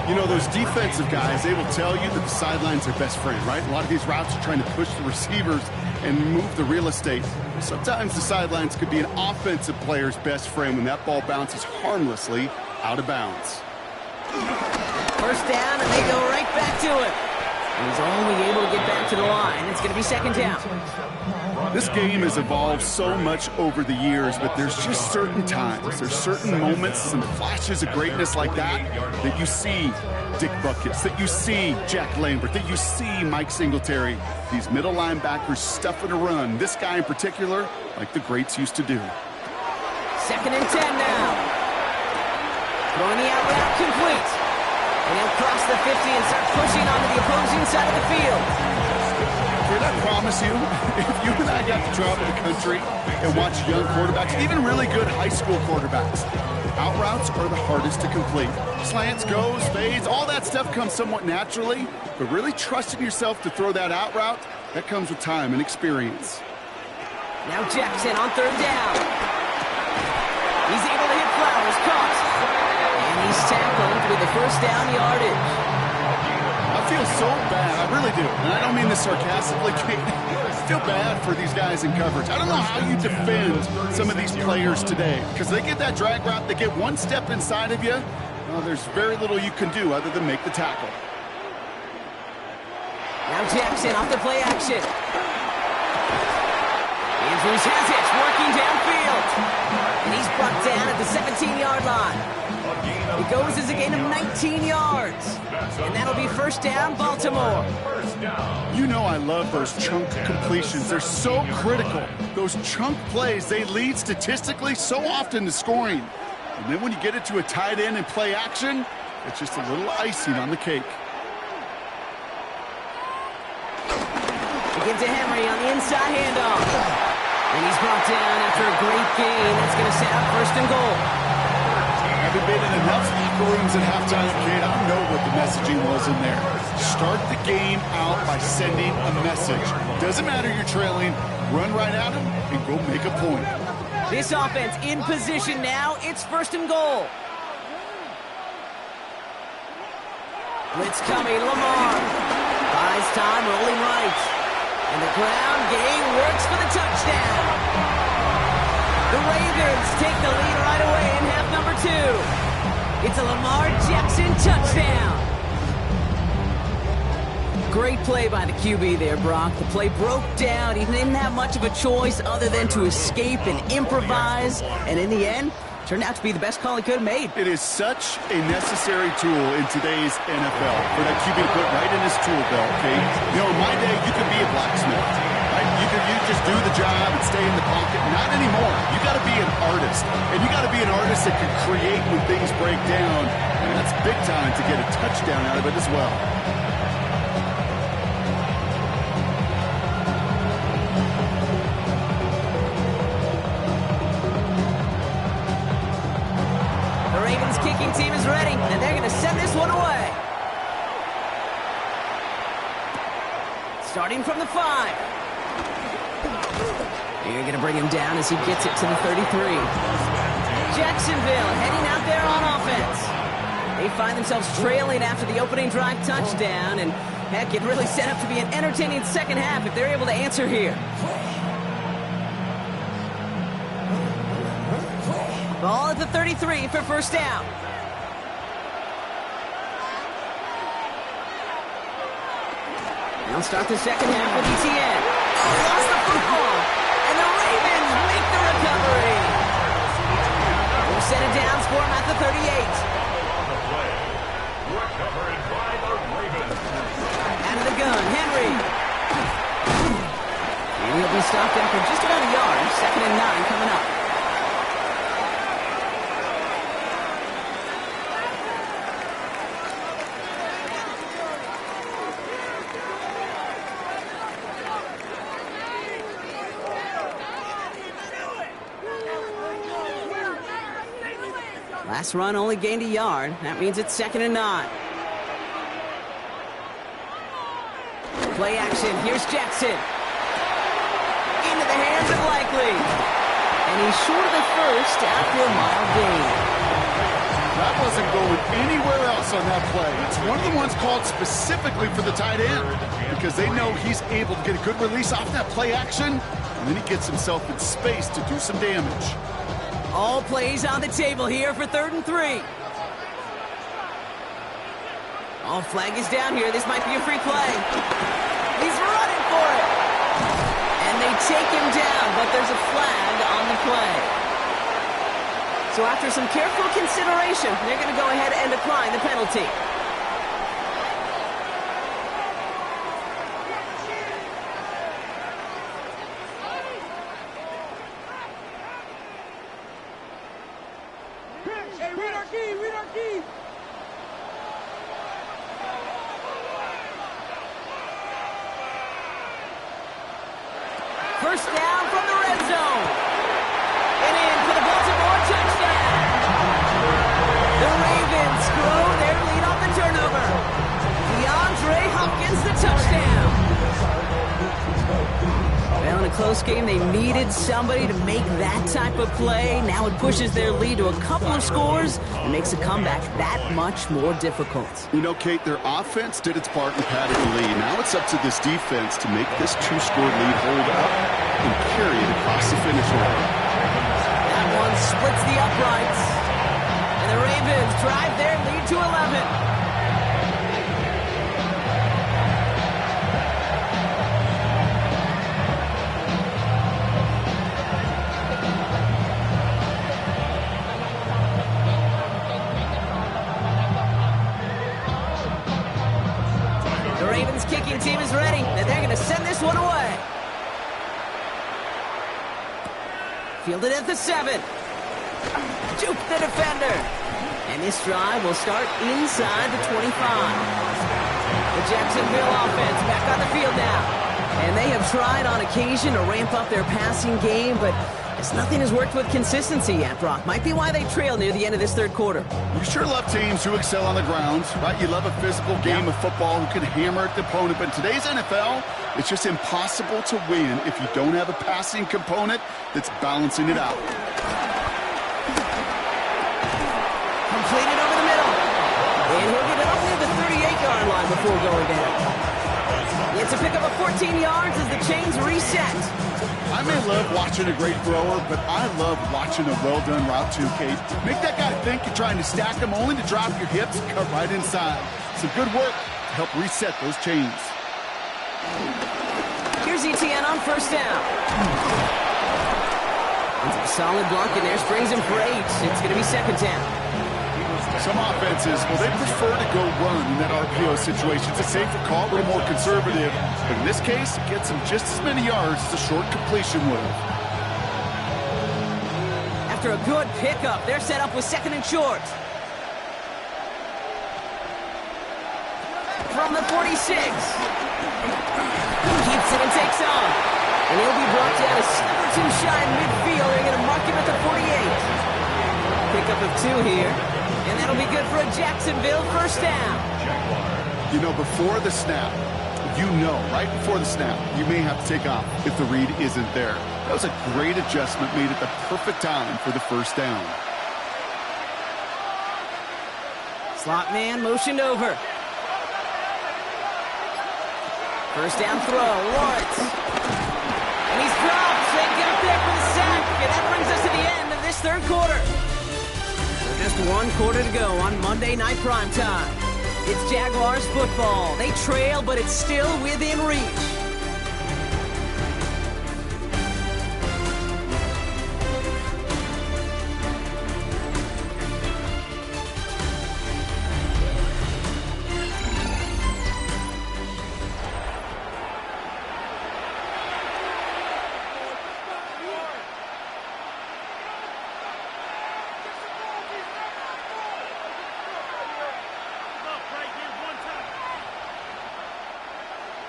S10: You know, those defensive guys, they will tell you that the sideline's their best friend, right? A lot of these routes are trying to push the receivers and move the real estate. Sometimes the sidelines could be an offensive player's best friend when that ball bounces harmlessly out of bounds.
S8: First down, and they go right back to it. He's only able to get back to the line. It's going to be second down.
S10: This game has evolved so much over the years, but there's just certain times, there's certain moments, some flashes of greatness like that you see Dick Buckets, that you see Jack Lambert, that you see Mike Singletary. These middle linebackers stuffing a run. This guy in particular, like the greats used to do.
S8: Second and 10 now. Throwing the out route complete. And he'll cross the 50 and start pushing onto the opposing side of the field.
S10: Did I promise you, if you and I got to travel the country and watch young quarterbacks, even really good high school quarterbacks, out routes are the hardest to complete. Slants, goes, fades, all that stuff comes somewhat naturally, but really trusting yourself to throw that out route, that comes with time and experience.
S8: Now Jackson on third down. He's able to hit Flowers, caught. And he's tackled with the first down yardage.
S10: I feel so bad, I really do, and I don't mean this sarcastically. I feel bad for these guys in coverage. I don't know how you defend some of these players today, because they get that drag route, they get one step inside of you, well, there's very little you can do other than make the tackle.
S8: Now Jackson off the play action. Andrews has it, working downfield. And he's brought down at the 17-yard line. It goes as a gain of 19 yards. And that'll be first down, Baltimore.
S10: You know I love those chunk completions. They're so critical. Those chunk plays, they lead statistically so often to scoring. And then when you get it to a tight end and play action, it's just a little icing on the cake.
S8: Give to Henry on the inside handoff. And he's brought down after a great gain. That's going to set up first and goal.
S10: Having been in enough locker rooms at halftime, kid, I know what the messaging was in there. Start the game out by sending a message. Doesn't matter you're trailing, run right at him and go make a point.
S8: This offense in position now. It's first and goal. Blitz coming, Lamar. Buys time, rolling right. And the ground game works for the touchdown. The Ravens take the lead right away in half number 2. It's a Lamar Jackson touchdown. Great play by the QB there, Brock. The play broke down. He didn't have much of a choice other than to escape and improvise. And in the end, turned out to be the best call he could have made.
S10: It is such a necessary tool in today's NFL for that QB to put right in his tool belt, okay? You know, in my day, you could be a blacksmith, right? You just do the job and stay in the pocket. Not anymore. You got to be an artist. And you got to be an artist that can create when things break down. And that's big time to get a touchdown out of it as well.
S8: Team is ready, and they're going to send this one away. Starting from the 5. You're going to bring him down as he gets it to the 33. Jacksonville heading out there on offense. They find themselves trailing after the opening drive touchdown, and heck, it really set up to be an entertaining second half if they're able to answer here. Ball at the 33 for first down. They'll start the second half with ETN. Oh, lost the football. And the Ravens make the recovery. We'll set it down, score him at the 38.
S11: Recovered by the Ravens.
S8: Out of the gun, Henry. And he'll be stopped after just about a yard. Second and 9 coming up. Last run only gained a yard. That means it's second and 9. Play action. Here's Jackson. Into the hands of Likely. And he's short of the first after a mild gain.
S10: That wasn't going anywhere else on that play. It's one of the ones called specifically for the tight end because they know he's able to get a good release off that play action, and then he gets himself in space to do some damage.
S8: All plays on the table here for 3rd and 3. Oh, flag is down here. This might be a free play. He's running for it. And they take him down, but there's a flag on the play. So after some careful consideration, they're going to go ahead and apply the penalty.
S9: Hey, read our key, read our key.
S8: First down from the red zone. And in for the Baltimore touchdown. The Ravens grow their lead off the turnover. DeAndre Hopkins, the touchdown. Well, in a close game, they needed somebody to make that type of play. Now it pushes their lead to a couple of scores and makes a comeback that much more difficult.
S10: You know, Kate, their offense did its part and padded the lead. Now it's up to this defense to make this 2-score lead hold up and carry it across the finish line.
S8: That one splits the uprights. And the Ravens drive their lead to 11. The Ravens kicking team is ready, and they're going to send this one away. Fielded at the 7. Juke the defender. And this drive will start inside the 25. The Jacksonville offense back on the field now. And they have tried on occasion to ramp up their passing game, but as nothing has worked with consistency yet, Brock. Might be why they trail near the end of this 3rd quarter.
S10: You sure love teams who excel on the ground, right? You love a physical game of football who can hammer at the opponent, but in today's NFL, it's just impossible to win if you don't have a passing component that's balancing it out.
S8: Completed over the middle. And he'll get it up near the 38-yard line before going down. It's a pickup of 14 yards as the chains reset.
S10: I may love watching a great thrower, but I love watching a well-done route too, Kate. Make that guy think you're trying to stack him only to drop your hips and cut right inside. Some good work to help reset those chains.
S8: Here's Etienne on first down. Solid block in there, springs him for 8. It's going to be 2nd down.
S10: Some offenses, well, they prefer to go run in that RPO situation. It's a safer call, a little more conservative. But in this case, it gets them just as many yards as a short completion would have.
S8: After a good pickup, they're set up with 2nd and short. From the 46. Keeps it and takes on. And he'll be brought down a step or 2 shy in midfield. They're going to mark him at the 48. Pickup of 2 here. And that'll be good for a Jacksonville first down.
S10: You know, before the snap, right before the snap, you may have to take off if the read isn't there. That was a great adjustment made at the perfect time for the first down.
S8: Slot man motioned over. First down throw, Lawrence. And he's dropped. They get up there for the sack. And that brings us to the end of this 3rd quarter. Just 1 quarter to go on Monday Night Primetime. It's Jaguars football. They trail, but it's still within reach.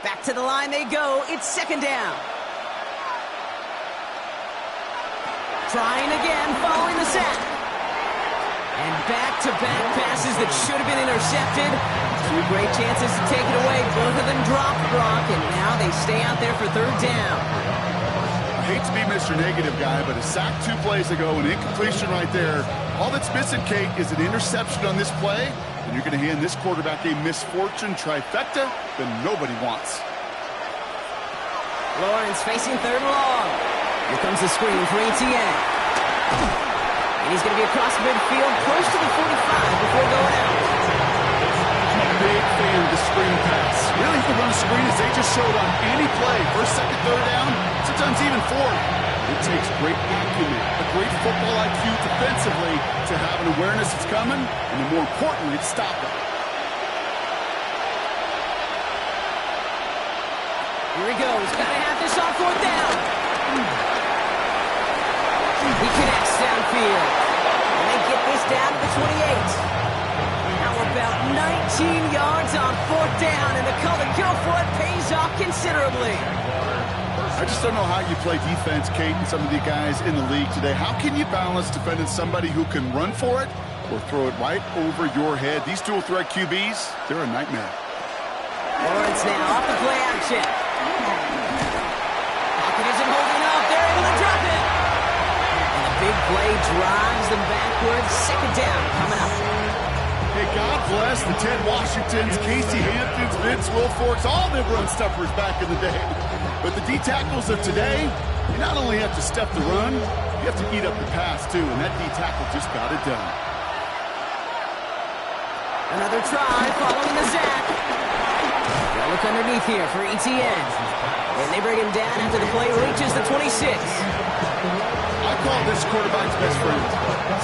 S8: Back to the line they go. It's 2nd down. Trying again following the sack. And back-to-back passes that should have been intercepted. Two great chances to take it away. Both of them dropped, Brock, and now they stay out there for third down.
S10: I hate to be Mr. Negative guy, but a sack 2 plays ago, an incompletion right there. All that's missing, Kate, is an interception on this play, and you're going to hand this quarterback a misfortune trifecta that nobody wants.
S8: Lawrence facing third and long. Here comes the screen for Etienne. And he's going to be across midfield, close to the 45 before going out.
S10: I'm a big fan of the screen pass. Really, you can run a screen as they just showed on any play. First, second, third down, sometimes even fourth. It takes great acumen, a great football IQ defensively to have an awareness it's coming, and then more importantly, to stop it.
S8: Here he goes. Got to have this on fourth down. He connects downfield. And they get this down to the 28. How about 19 yards on fourth down, and the color go for it pays off considerably.
S10: I just don't know how you play defense, Kate, and some of the guys in the league today. How can you balance defending somebody who can run for it or throw it right over your head? These dual threat QBs, they're a nightmare.
S8: Lawrence now off the play action. Pocket isn't holding up. They're able to drop it. And a big play drives them backwards. Second down coming up.
S10: Hey, God bless the Ted Washingtons, Casey Hamptons, Vince Wilforks, all them run stuffers back in the day. But the D-tackles of today, you not only have to stuff the run, you have to eat up the pass, too. And that D-tackle just got it done.
S8: Another try following the sack. Now look underneath here for Etienne. And they bring him down after the play reaches the 26.
S10: I call this quarterback's best friend.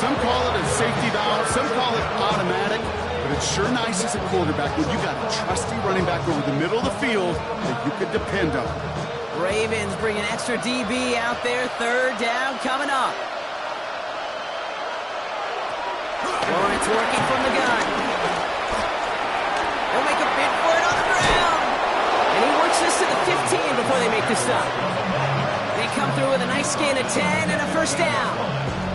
S10: Some call it a safety valve, some call it automatic, but it's sure nice as a quarterback when you got a trusty running back over the middle of the field that you can depend on.
S8: Ravens bring an extra DB out there. Third down coming up. Lawrence working from the gun. They'll make a bid for it on the ground. And he works this to the 15 before they make the stop. They come through with a nice gain of 10 and a first down.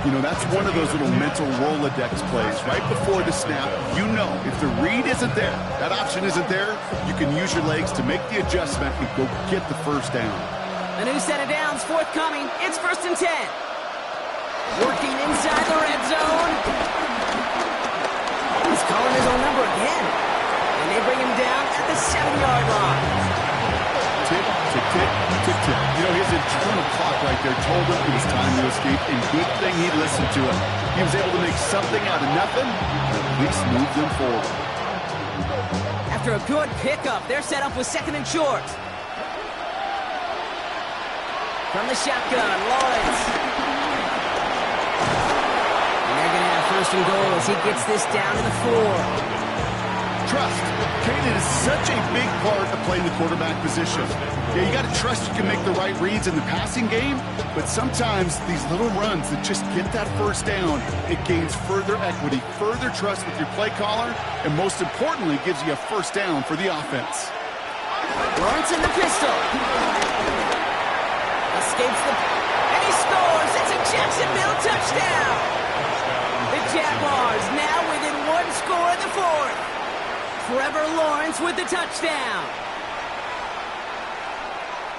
S10: You know, that's one of those little mental Rolodex plays. Right before the snap, you know if the read isn't there, that option isn't there, you can use your legs to make the adjustment and go get the first down.
S8: A new set of downs forthcoming. It's first and 10. Working inside the red zone. He's calling his own number again. And they bring him down at the 7-yard line.
S10: Tick, tick, tick, tick, tick. You know, his internal clock right there told him it was time to escape, and good thing he listened to it. He was able to make something out of nothing, and at least move them forward.
S8: After a good pickup, they're set up with second and short. From the shotgun, Lawrence. And they're going to have first and goal as he gets this down to the 4.
S10: Trust. Kate, is such a big part of playing the quarterback position. Yeah, you got to trust you can make the right reads in the passing game, but sometimes these little runs that just get that first down, it gains further equity, further trust with your play caller, and most importantly, gives you a first down for the offense.
S8: Lawrence in the pistol. Escapes the... and he scores! It's a Jacksonville touchdown! The Jaguars now within one score in the fourth. Trevor Lawrence with the touchdown.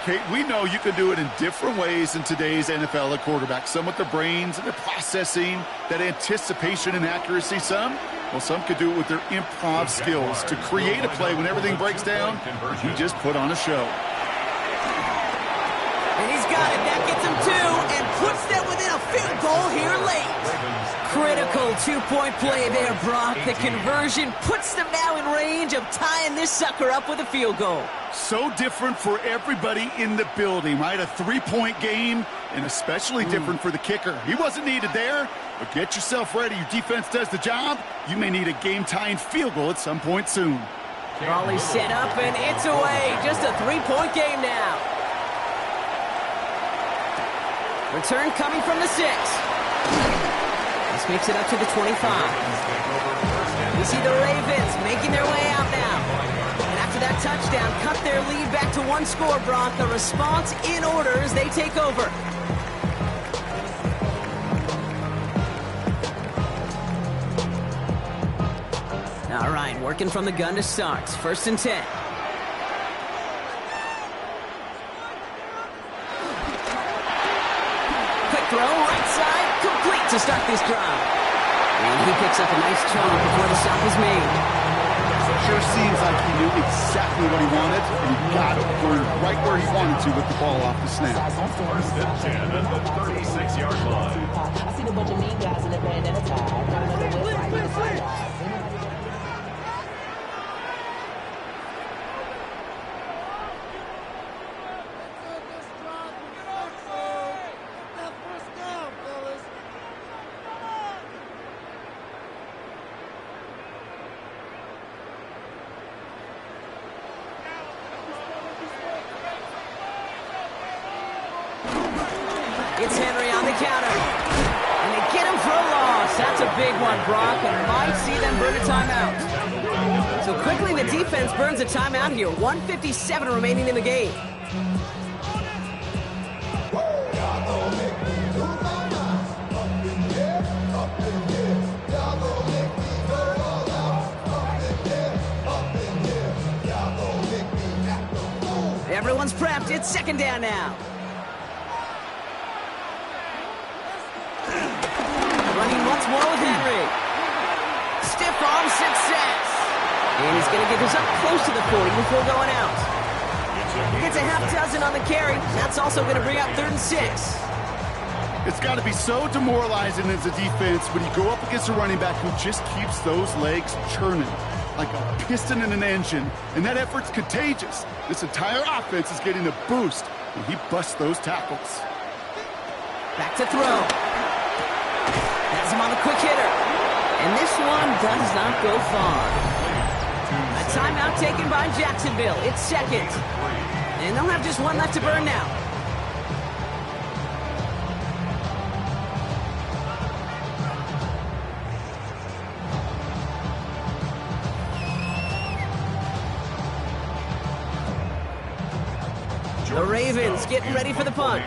S10: Kate, we know you can do it in different ways in today's NFL at quarterback. Some with their brains and their processing, that anticipation and accuracy. Some could do it with their improv skills to create a play when everything breaks down. He just put on a show.
S8: And he's got it. That gets him 2 and puts them within a field goal here late. Critical two-point play there, Brock. The conversion puts them now in range of tying this sucker up with a field goal.
S10: So different for everybody in the building, right? A 3-point game, and especially different for the kicker. He wasn't needed there, but get yourself ready. Your defense does the job. You may need a game-tying field goal at some point soon.
S8: Raleigh set up, and it's away. Just a 3-point game now. Return coming from the 6. This makes it up to the 25. We see the Ravens making their way out now. And after that touchdown, cut their lead back to 1 score, Brock. The response in order as they take over. Working from the gun to start. 1st and 10. Quick throw, right side, complete to start this drive. And he picks up a nice chunk before the stop is made.
S10: Sure seems like he knew exactly what he wanted, and he got it right where he wanted to with the ball off the snap.
S11: 1st and 10 at the 36-yard line.
S12: I seen a bunch of mean guys in the band at a time.
S8: It's Henry on the counter. And they get him for a loss. That's a big one, Brock, and might see them burn a timeout. So quickly the defense burns a timeout here. 1:57 remaining in the game. Everyone's prepped. It's 2nd down now. Running once more with Henry. Stiff arm success. And he's going to get this up close to the 40 before going out. He gets a half dozen on the carry. That's also going to bring out 3rd and 6.
S10: It's got to be so demoralizing as a defense when you go up against a running back who just keeps those legs churning like a piston in an engine, and that effort's contagious. This entire offense is getting a boost when he busts those tackles.
S8: Back to throw. Has him on the quick hitter. And this one does not go far. A timeout taken by Jacksonville. It's 2nd. And they'll have just one left to burn now. The Ravens getting ready for the punt.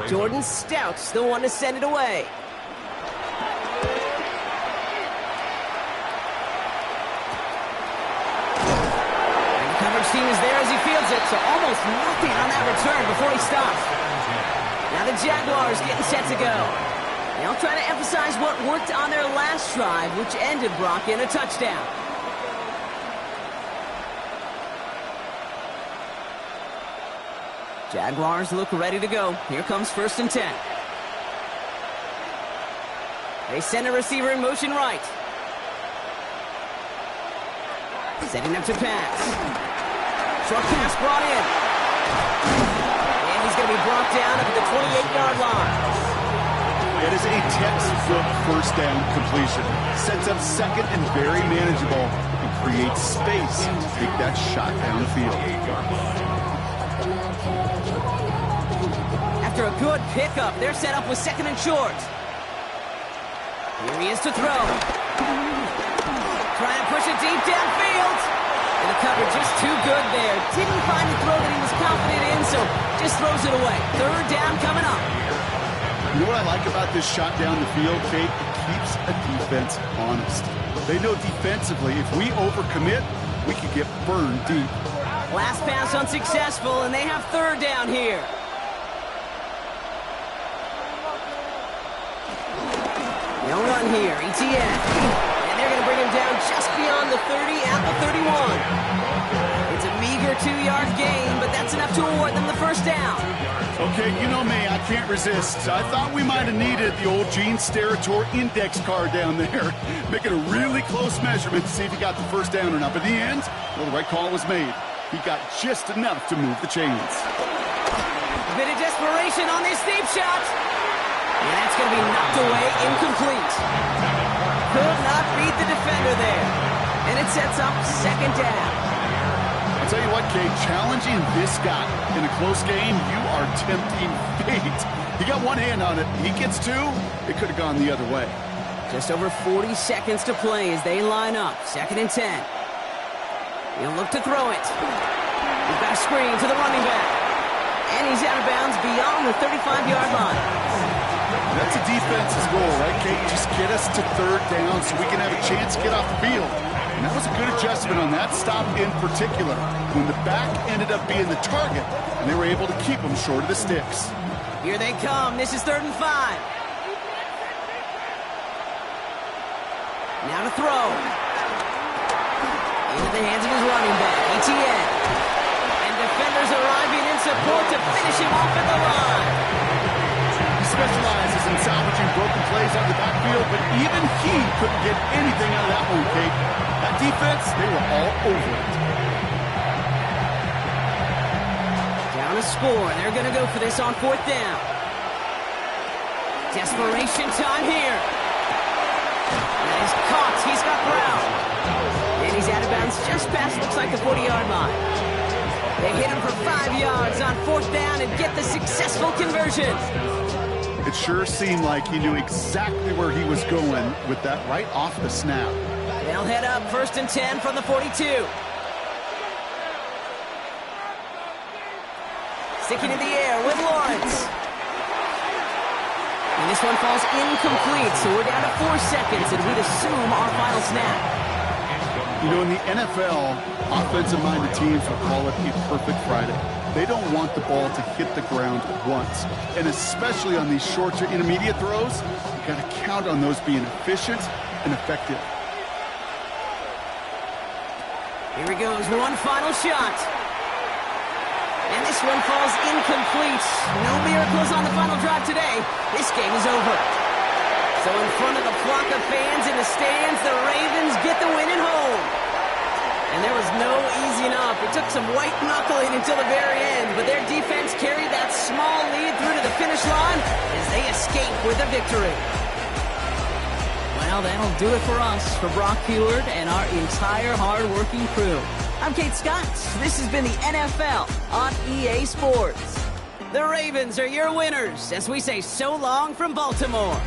S8: Jordan Stout's the one to send it away. And the coverage team is there as he fields it, so almost nothing on that return before he stops. Now the Jaguars getting set to go. They'll try to emphasize what worked on their last drive, which ended Brock in a touchdown. Jaguars look ready to go. Here comes 1st and 10. They send a receiver in motion right. Setting up to pass. Short pass brought in. And he's going to be brought down up at the 28-yard line.
S10: It is a textbook 1st down completion. Sets up 2nd and very manageable and creates space to take that shot down the field.
S8: After a good pickup, they're set up with 2nd and short. Here he is to throw. Trying to push it deep downfield. And the coverage just too good there. Didn't find the throw that he was confident in, so just throws it away. 3rd down coming up.
S10: You know what I like about this shot down the field, Kate? It keeps a defense honest. They know defensively, if we overcommit, we could get burned deep.
S8: Last pass unsuccessful, and they have 3rd down here. No run here, ETN. And they're going to bring him down just beyond the 30 at the 31. It's a meager 2-yard gain, but that's enough to award them the 1st down.
S10: Okay, you know me, I can't resist. I thought we might have needed the old Gene Steratore index card down there. Making a really close measurement to see if he got the 1st down or not. But in the end, well, the right call was made. He got just enough to move the chains.
S8: A bit of desperation on this deep shot. And that's going to be knocked away, incomplete. Could not beat the defender there. And it sets up 2nd down.
S10: I'll tell you what, Kate, challenging this guy in a close game, you are tempting fate. He got one hand on it. He gets 2, it could have gone the other way.
S8: Just over 40 seconds to play as they line up. 2nd and 10. He'll look to throw it. He's got a screen to the running back. And he's out of bounds beyond the 35-yard line.
S10: That's a defense's goal, right, Kate? Just get us to 3rd down so we can have a chance to get off the field. And that was a good adjustment on that stop in particular, when the back ended up being the target, and they were able to keep him short of the sticks.
S8: Here they come. This is 3rd and 5. Now to throw. Into the hands of his running back, Etienne. And defenders arriving in support to finish him off at the line.
S10: He specializes in salvaging broken plays out of the backfield, but even he couldn't get anything out of that one, Kate. That defense, they were all over it.
S8: Down a score, and they're going to go for this on 4th down. Desperation time here. And he's caught. He's got Brown. And he's out of bounds just past, looks like the 40-yard line. They hit him for 5 yards on 4th down and get the successful conversion.
S10: It sure seemed like he knew exactly where he was going with that right off the snap.
S8: They'll head up 1st and 10 from the 42. Sticking in the air with Lawrence. And this one falls incomplete, so we're down to 4 seconds, and we'd assume our final snap.
S10: You know, in the NFL, offensive-minded teams will call it a perfect Friday. They don't want the ball to hit the ground once. And especially on these short to intermediate throws, you got to count on those being efficient and effective.
S8: Here he goes, one final shot. And this one falls incomplete. No miracles on the final drive today. This game is over. So in front of the flock of fans in the stands, the Ravens get the win at home. And there was no easing up. It took some white knuckling until the very end, but their defense carried that small lead through to the finish line as they escape with a victory.
S13: Well, that'll do it for us, for Brock Huard and our entire hard-working crew. I'm Kate Scott. This has been the NFL on EA Sports.
S8: The Ravens are your winners as we say so long from Baltimore.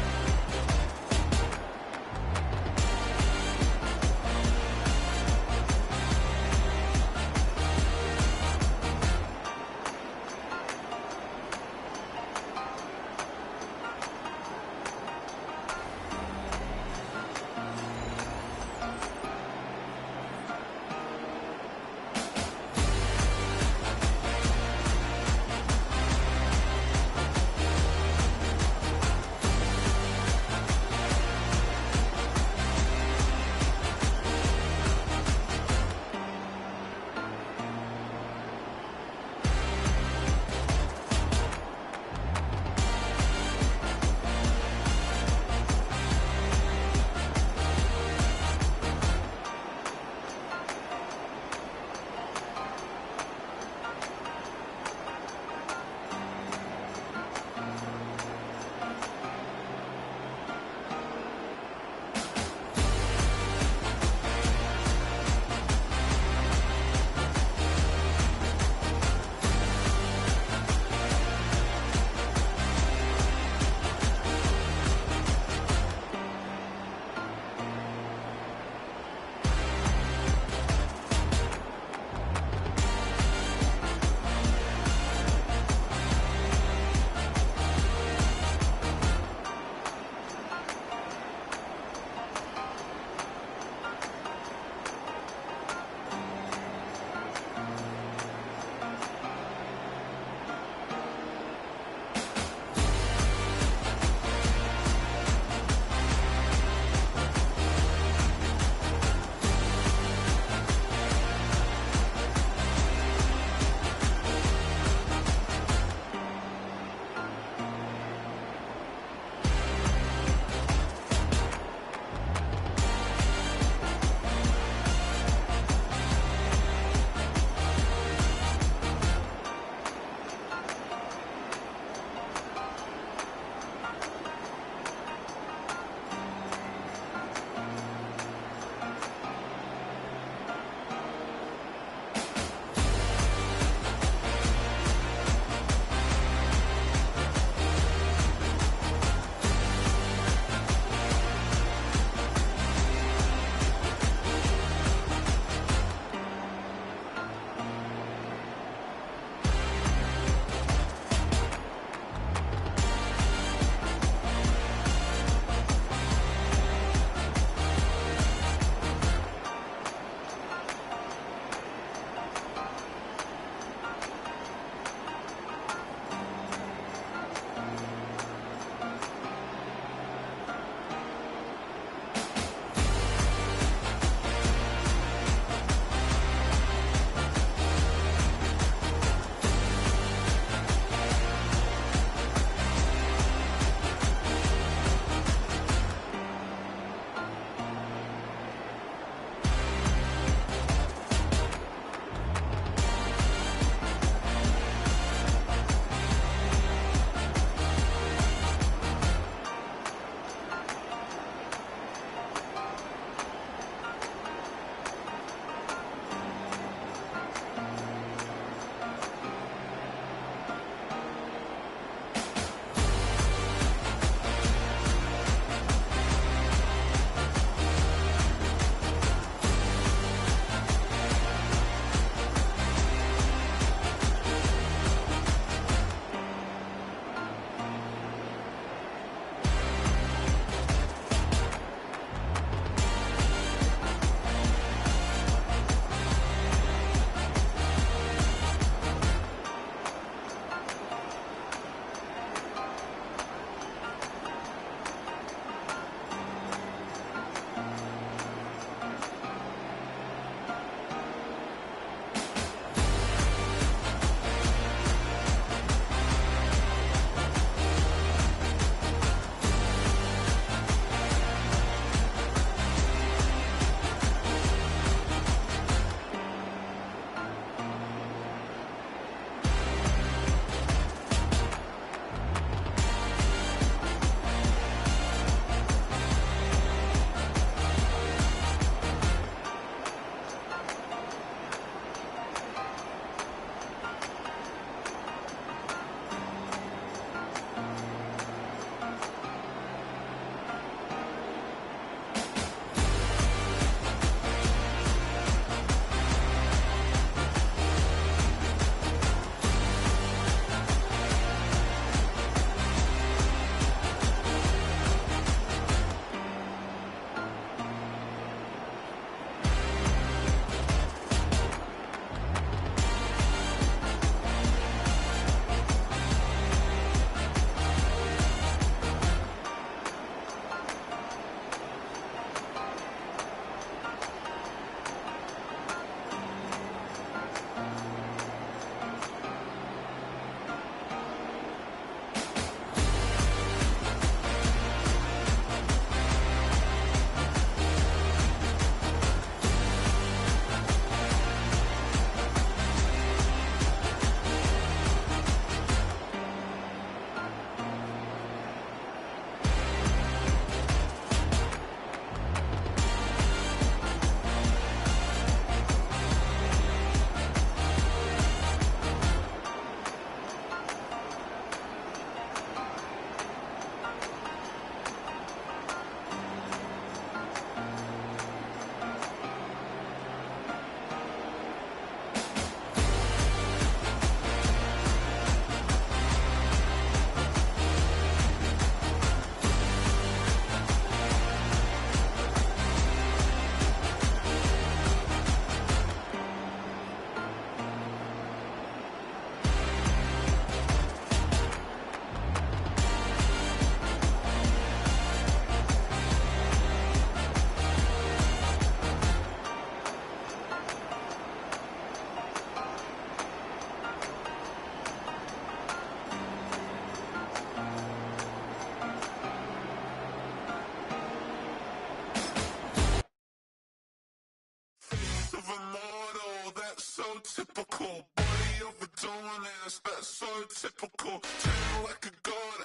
S2: typical. Body of a dominance, that's so typical. Tail like a god,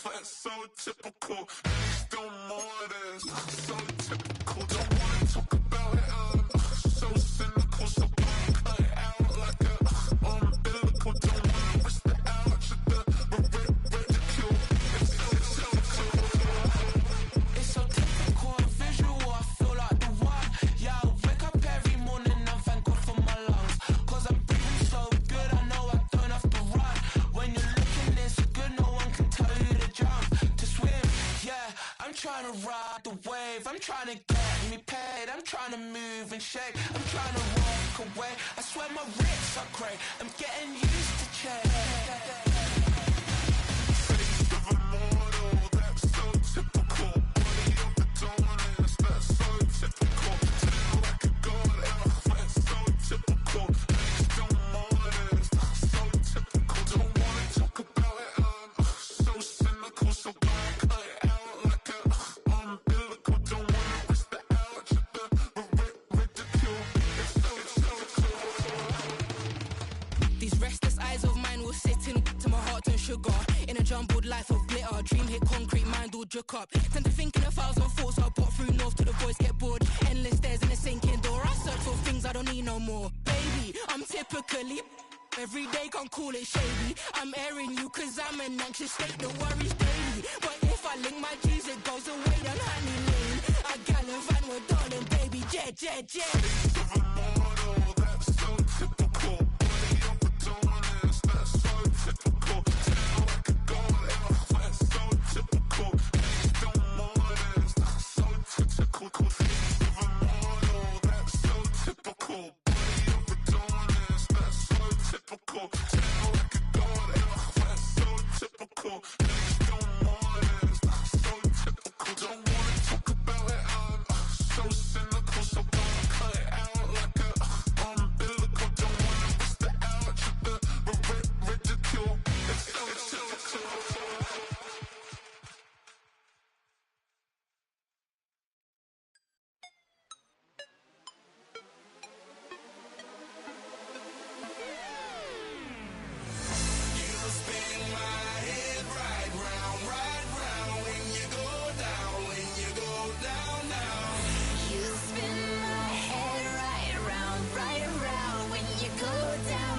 S2: that's so typical. He's still more than so typical. Don't wanna talk about it, so cynical. So cut it out like a umbilical. Don't wanna risk the ouch of the ridicule.
S14: It's so typical and visual, I feel like the one. Yeah, I wake up every morning and thank God for my lungs. Cause I'm breathing so good, I know I don't have to run. When you're looking this good, no one can tell you to jump, to swim. Yeah, I'm trying to ride the wave, I'm trying to get me paid, I'm trying to move and shake, I'm trying to walk away. I swear my wrists are great, I'm getting used to change.
S2: Typical, body of the dominance, that's so typical. Tail like a god, that's so typical. He's still more than so typical. Don't wanna talk about it, so cynical. So cut it out like a umbilical. Don't wanna risk the ouch of the ridicule.
S15: These restless eyes of mine will sit in to my heart and sugar. In a jumbled life of glitter, dream hit concrete, mind all jerk up. Tend to think in 1,000 thoughts, I'll pop through north to the voice, get bored. Endless stairs in a sinking door, I search for things I don't need no more. Baby, I'm typically every day, can't call it shady. I'm airing you cause I'm an anxious state that worries daily. But if I link my G's, it goes away down honey lane. I gallivant with darling, baby, jet.
S2: That's so typical. Body of a dominance, that's so typical. Tail like a god, that's so typical. He's still more than so typical. That's so typical. Body of a dominance, that's so typical. Tail like a god, that's so typical. He's still more than so typical. Don't wanna talk about it, so cynical. So cut it out like a umbilical. Don't wanna risk the ouch of the ridicule. It's so typical.
S9: You spin my head right round when you go down, now.
S16: You spin my head right around when you go down,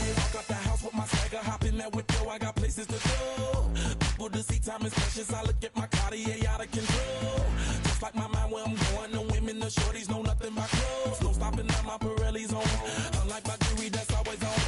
S14: Hey, walk out the house with my swagger, hop in that window, I got places to go. People to see, time is precious, I look at my Cartier out of control. Just like my mind where I'm going, the women, the shorties know nothing but clothes. No stopping at my Pirelli's on. Unlike my jewelry, that's always on.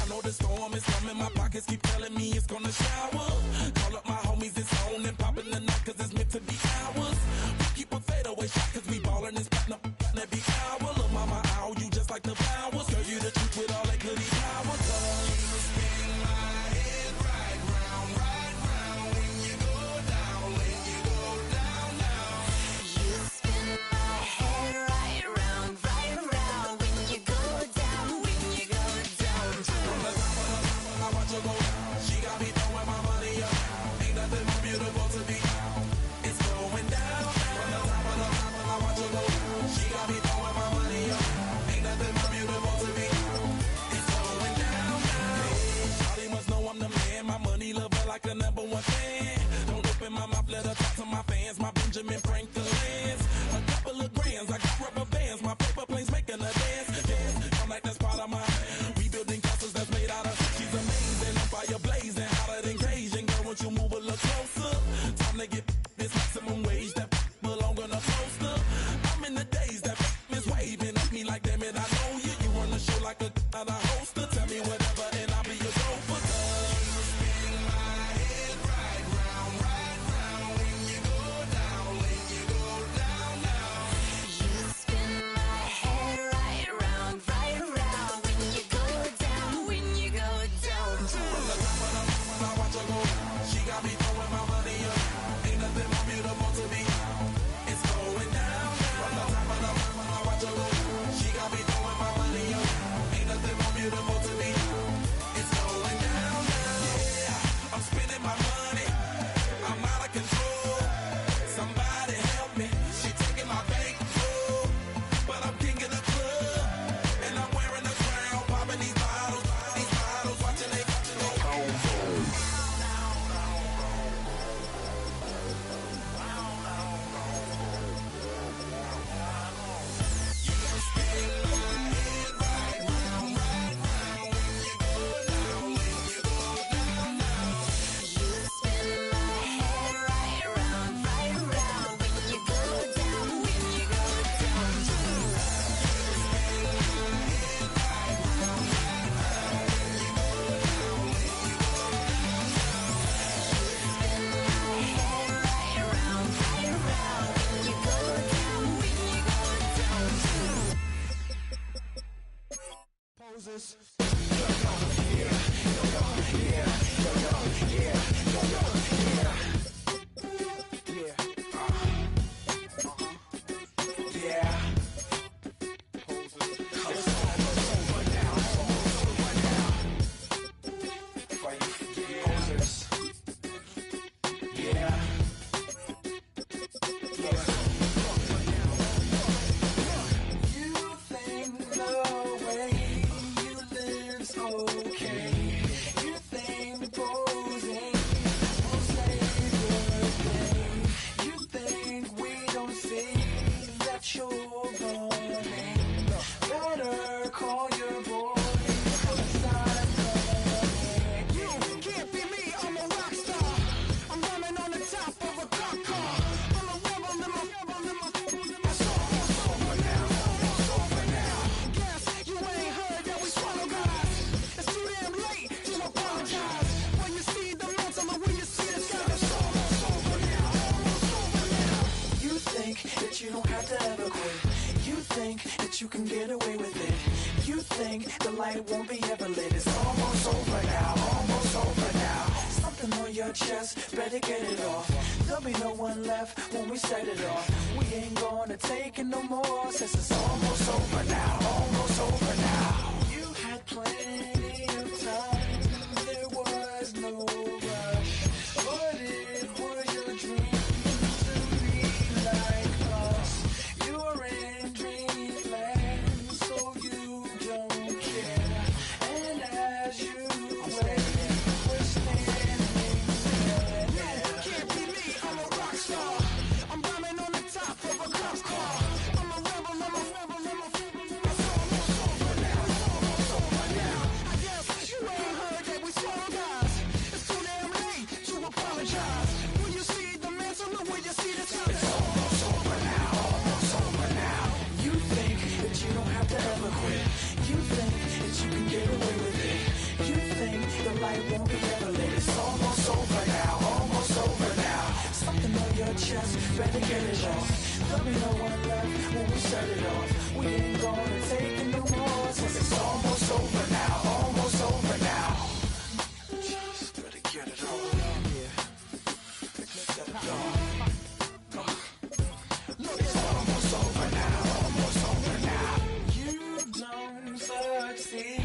S14: I know the storm is coming, my pockets keep telling me it's gonna shower. Call up my homies, it's on and popping the night cause it's meant to be ours. We keep a fadeaway shot cause we ballin' and spittin' up every hour. Look mama, ow, you just like the flowers. Girl, you the truth with all that goody power.
S9: You spin my head right round when you go down, now.
S16: You spin my head right around when you go down,
S14: From the top of her, I watch her go down. She got me throwing my money you can get away with it. You think the light won't be ever lit. It's almost over now, almost over now. Something on your chest, better get it off. There'll be no one left when we set it off. We ain't gonna take it no more, since it's almost over now, almost over now. You had plenty of time, there was no rush. But it was your dream to be like us. You're in dreamland, so you don't care. And as you wait, we're standing there. Can't be me, I'm a rock star. I'm rhyming on the top of a cop's car. I'm a rebel, I'm a rebel, I'm a rebel. It's almost over now, almost over now. I guess you ain't heard that we swallow guys. It's too damn late to apologize. When you see the mantle, look when you see the time. It's almost over now, almost over now. You think that you don't have to ever quit. You think that you can get away with it. You think the light won't be ever lit. It's almost over now, almost over now. Something on your chest, better get it off. There'll be no one left when we set it off. We ain't gonna take it no more, since it's almost over now, almost over now. Just better get it off. Yeah. Set it off. Look, it's almost over now, almost over now. You don't succeed,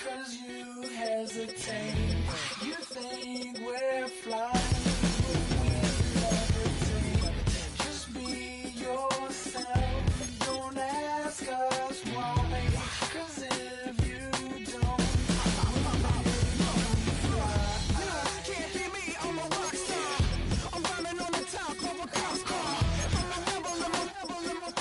S14: cause you hesitate. You think we're flying, but we levitate. Just be yourself, don't ask us why. Cause if you don't, can't be me, I'm a rock star. I'm rhyming on the top of a cop's car. I'm a rebel, I'm a rebel, I'm a rebel.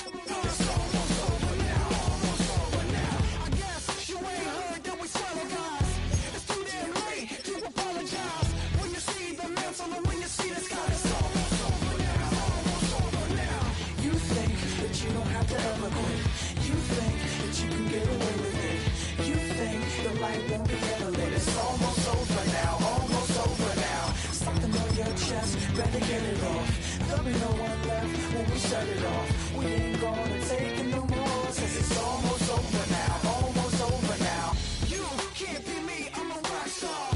S14: It's almost over now, almost over now. I guess you ain't heard that we swallow guys. It's too damn late to apologize. When you see the mantle and when you see the sky, it's almost over now, almost over now. You think that you don't have to ever quit. You think that you can get away with it. You think the light won't be ever lit. It's almost over now, almost over now. Something on your chest, better get it off. There'll be no one left when we shut it off. We ain't gonna take it no more, since it's almost over now, almost over now. You can't be me, I'm a rock star.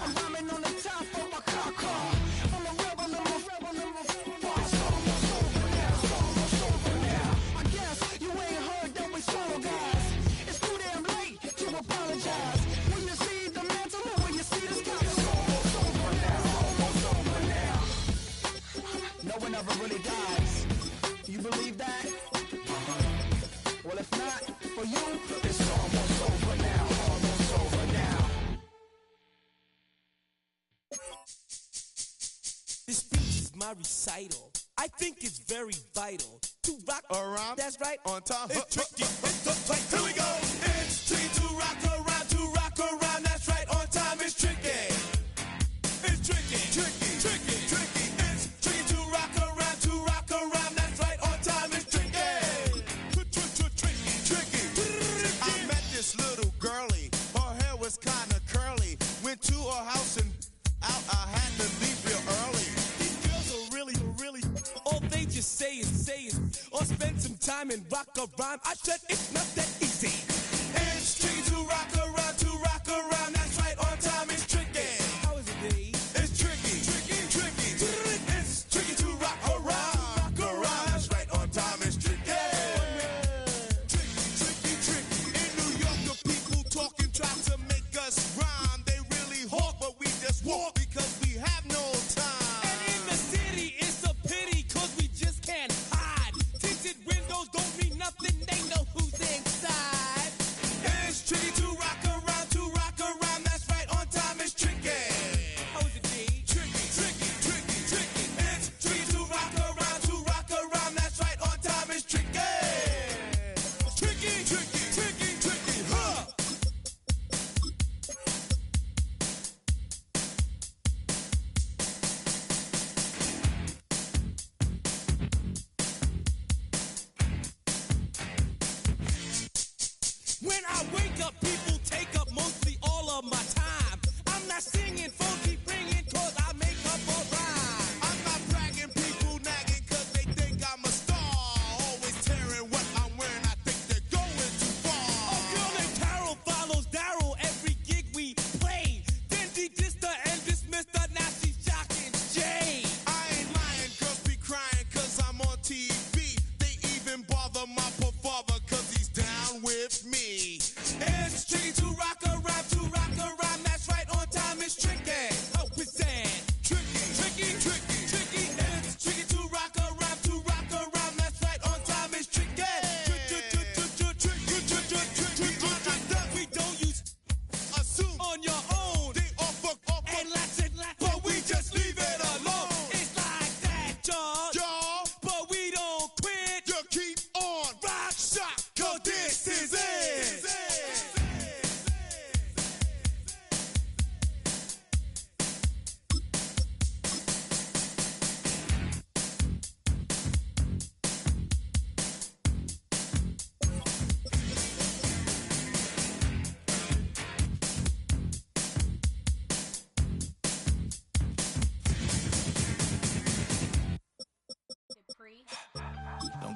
S14: I'm rhyming on the top of my car. I'm a rebel, I'm a rebel, I'm a rebel. It's almost over now, it's almost over now. I guess you ain't heard that we swallow guys. It's too damn late to apologize. When you see the mantle and when you see the sky, it's almost over now, almost over now. No one ever really dies. You believe that? Well, if not, for you, it's almost over now, almost over now.
S17: This speech is my recital. I think it's very vital to rock around. That's right, on time. It's tricky. Here we go. It's tricky to rock around, to rock around. That's right, on time. It's tricky. It's tricky, tricky, tricky, tricky. It's tricky to rock around, to rock around. That's right, on time. It's tricky. Tricky, tricky.
S9: I met this little girlie. Her hair was kinda curly. Went to her house and out. I had to leave real early.
S17: These girls are really, all they just say is, or spend some time and rock a rhyme. I said it's not that easy. It's tricky to rock around, to rock around. That's right, on time. It's tricky. How is it, Dave? It's tricky, tricky, tricky. It's tricky to rock around, That's right, on time. It's tricky.
S9: Tricky, tricky. In New York, the people talking try to make us rhyme. They really hawk, but we just walk because we have no time.
S17: And in the city, it's a pity, cause we just can't hide. Tinted windows don't mean nothing, they know who's inside. It's tricky to rock around, that's right, on time. It's tricky. How is it, D? Tricky, tricky, tricky, tricky. It's tricky to rock around, that's right, on time. It's tricky. Tricky, tricky, tricky, tricky, huh? When I wake up, people take up mostly all of my time. I'm not singing funky, bringing, cause I make up a rhyme.
S9: I'm not bragging, people nagging cause they think I'm a star. Always tearing what I'm wearing, I think they're going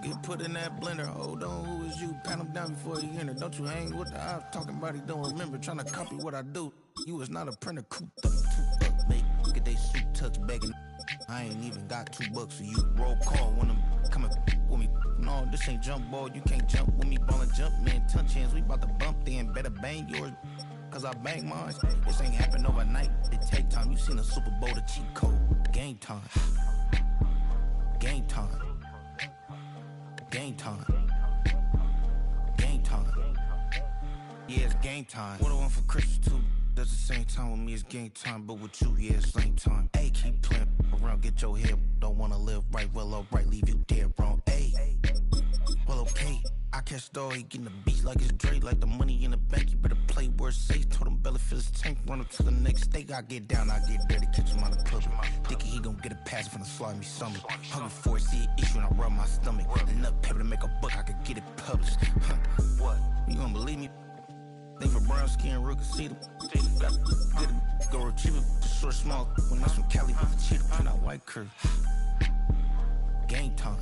S18: get put in that blender. Hold on, who is you? Pat him down before you enter. Don't you hang with the ops talking about he don't remember. Trying to copy what I do. You is not a printer. Cooped up, tooped up, mate. Look at they suit touch begging. I ain't even got $2 for you. Roll call when I'm coming with me. No, this ain't jump ball. You can't jump with me. Ball and jump, man. Touch hands. We about to bump then. Better bang yours. Cause I bang mine. This ain't happen overnight. It take time. You seen a Super Bowl, the cheat code. Game time. Game time. Game time. Game time. Yeah, it's game time. What I want for Christmas too. That's the same time with me, it's game time. But with you, yeah, it's same time. Hey, keep playing around, get your head. Don't wanna live right, well, alright, leave you dead wrong. Hey, well, okay. I catch the dog, he getting the beats like it's Dre, like the money in the bank. You better play where it's safe. Told him Bella fill his tank, run up to the next steak. I get down, I get dirty, catch him on the club. Thinking he gon' get a pass from the slimy stomach. Hungry for it, see an issue and I rub my stomach. Enough paper to make a book, I could get it published. What? You gonna believe me? Think for brown skin, real can see them. Got get it, go retrieve it. Short, small, when that's from Cali, but the cheetah print out white curve. Game time.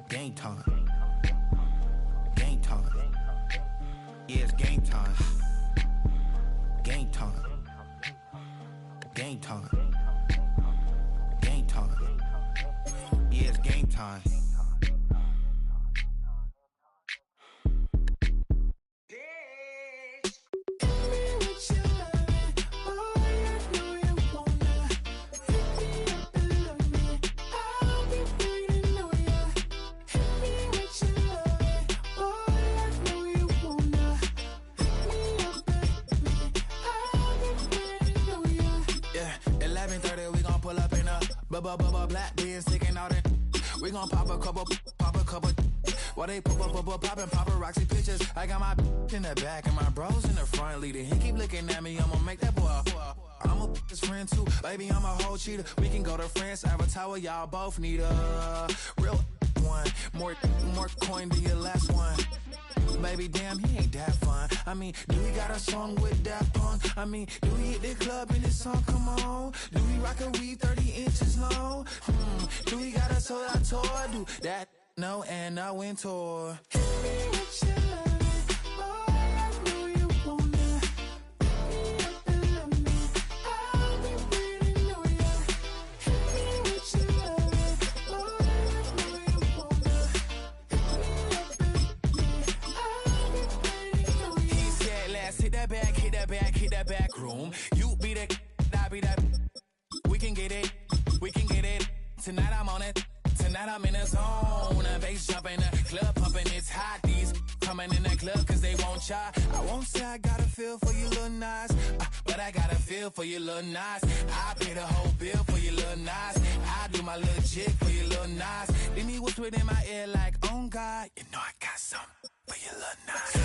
S18: Game time. Game time. Yeah, it's game time. Game time. Game time. Game time. Yeah, it's game time.
S19: Black being sticking out it. We gon' pop a couple. While they poppin' paparazzi pictures. I got my in the back and my bros in the front leading. He keep looking at me, I'ma make that boy. I'm a best friend too, baby, I'm a whole cheater. We can go to France, Avatar, y'all both need a real one. More coin than your last one. Baby, damn, he ain't that fun. I mean, do we got a song with that punk? I mean, do we hit the club in this song? Come on. Do we rock a weed 30 inches long? Do we got a soda tour? Do that? No, and I went tour. Hit that back room. You be the, I be that. We can get it. Tonight I'm on it. Tonight I'm in a zone. A bass jumping, a club pumping, it's hot. These coming in the club cause they won't try. I won't say I got a feel for you little nice, but I got a feel for you little nice. I pay the whole bill for you little nice. I do my little jig for you little nice. Then me whisper in my ear like, oh God, you know I got something for you little nice.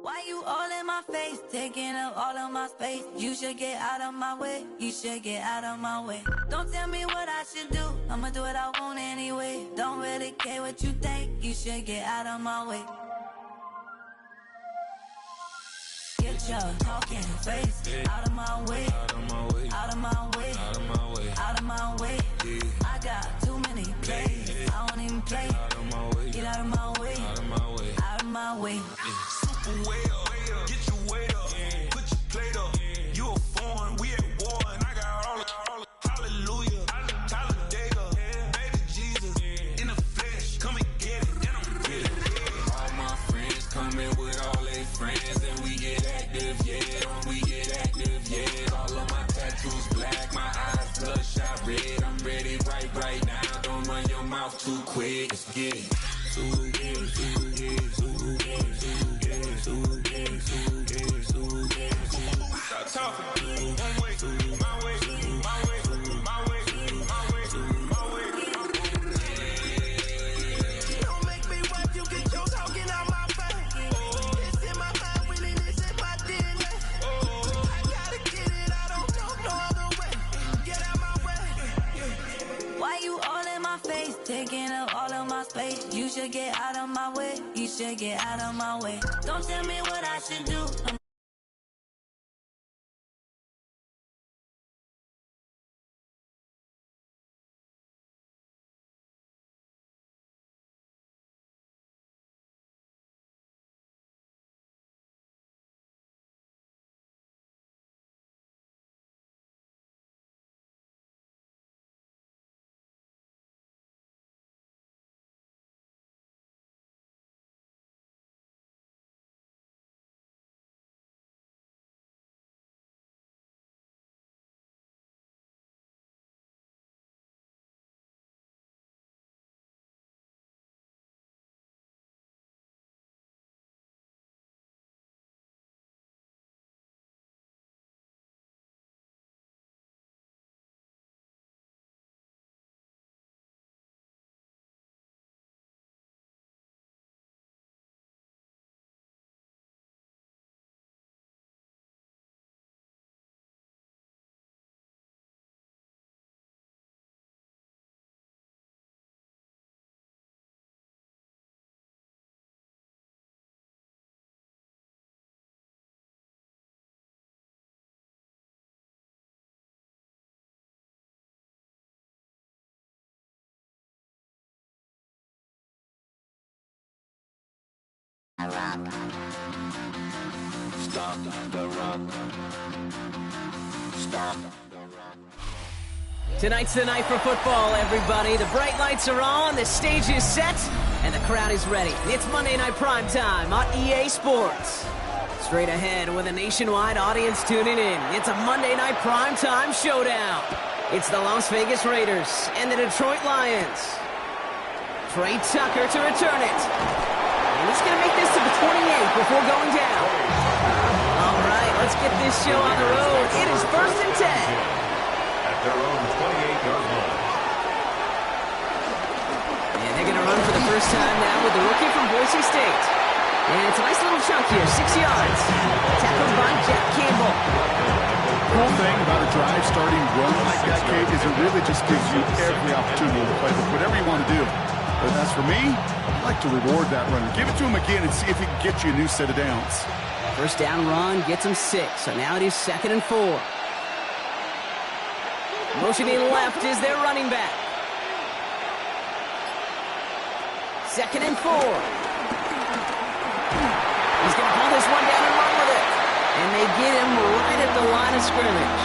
S16: Why you all in my face, taking up all of my space? You should get out of my way, you should get out of my way. Don't tell me what I should do, I'ma do what I want anyway. Don't really care what you think, you should get out of my way. Get your talking face out of my way, out of my way, out of my way, out of my way, out of my way. I got way.
S2: Super well, get your weight up, put your plate up. You a foreign, we at war, and I got all the hallelujah. Talladega, baby Jesus, in the flesh, come and get it, and I'm with it.
S3: All my friends coming with all their friends, and we get active, yeah. We get active, yeah. All of my tattoos black, my eyes bloodshot red. I'm ready right now. Don't run your mouth too quick. Let's get it.
S2: Stop talking. One way, my way, my way, my way, my way, my way.
S9: Don't make me watch you get your talking out my face. It's in my mind, really, this in my DNA. I gotta get it, I don't know no other way. Get out my way.
S16: Why you all in my face, taking up all of my space? You should get out of my way. You should get out of my way. Don't tell me what I should do.
S3: Stop the run. Stop.
S8: Tonight's the night for football, everybody. The bright lights are on, the stage is set, and the crowd is ready. It's Monday Night Primetime on EA Sports. Straight ahead with a nationwide audience tuning in. It's a Monday Night Primetime showdown. It's the Las Vegas Raiders and the Detroit Lions. Trey Tucker to return it. And he's going to make this to the 28 before going down. All right, let's get this show on the road. It is 1st and 10.
S11: At their own 28-yard line.
S8: And they're going to run for the first time now with the rookie from Boise State. And it's a nice little chunk here, 6 yards. Tackled by Jack Campbell.
S10: Cool thing about a drive starting run like that, Kate, is it really just gives you every opportunity to play with whatever you want to do. But as for me, I like to reward that runner. Give it to him again and see if he can get you a new set of downs.
S8: First down run gets him 6, so now it is 2nd and 4. Motioning left is their running back. 2nd and 4. He's going to pull this one down and run with it. And they get him right at the line of scrimmage.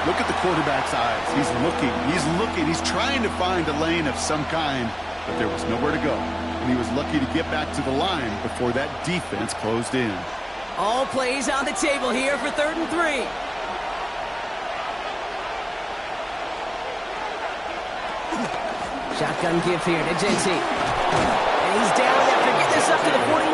S10: Look at the quarterback's eyes. He's looking. He's trying to find a lane of some kind, but there was nowhere to go. And he was lucky to get back to the line before that defense closed in.
S8: All plays on the table here for 3rd and 3. Shotgun give here to JT. And he's down after getting this up to the 41.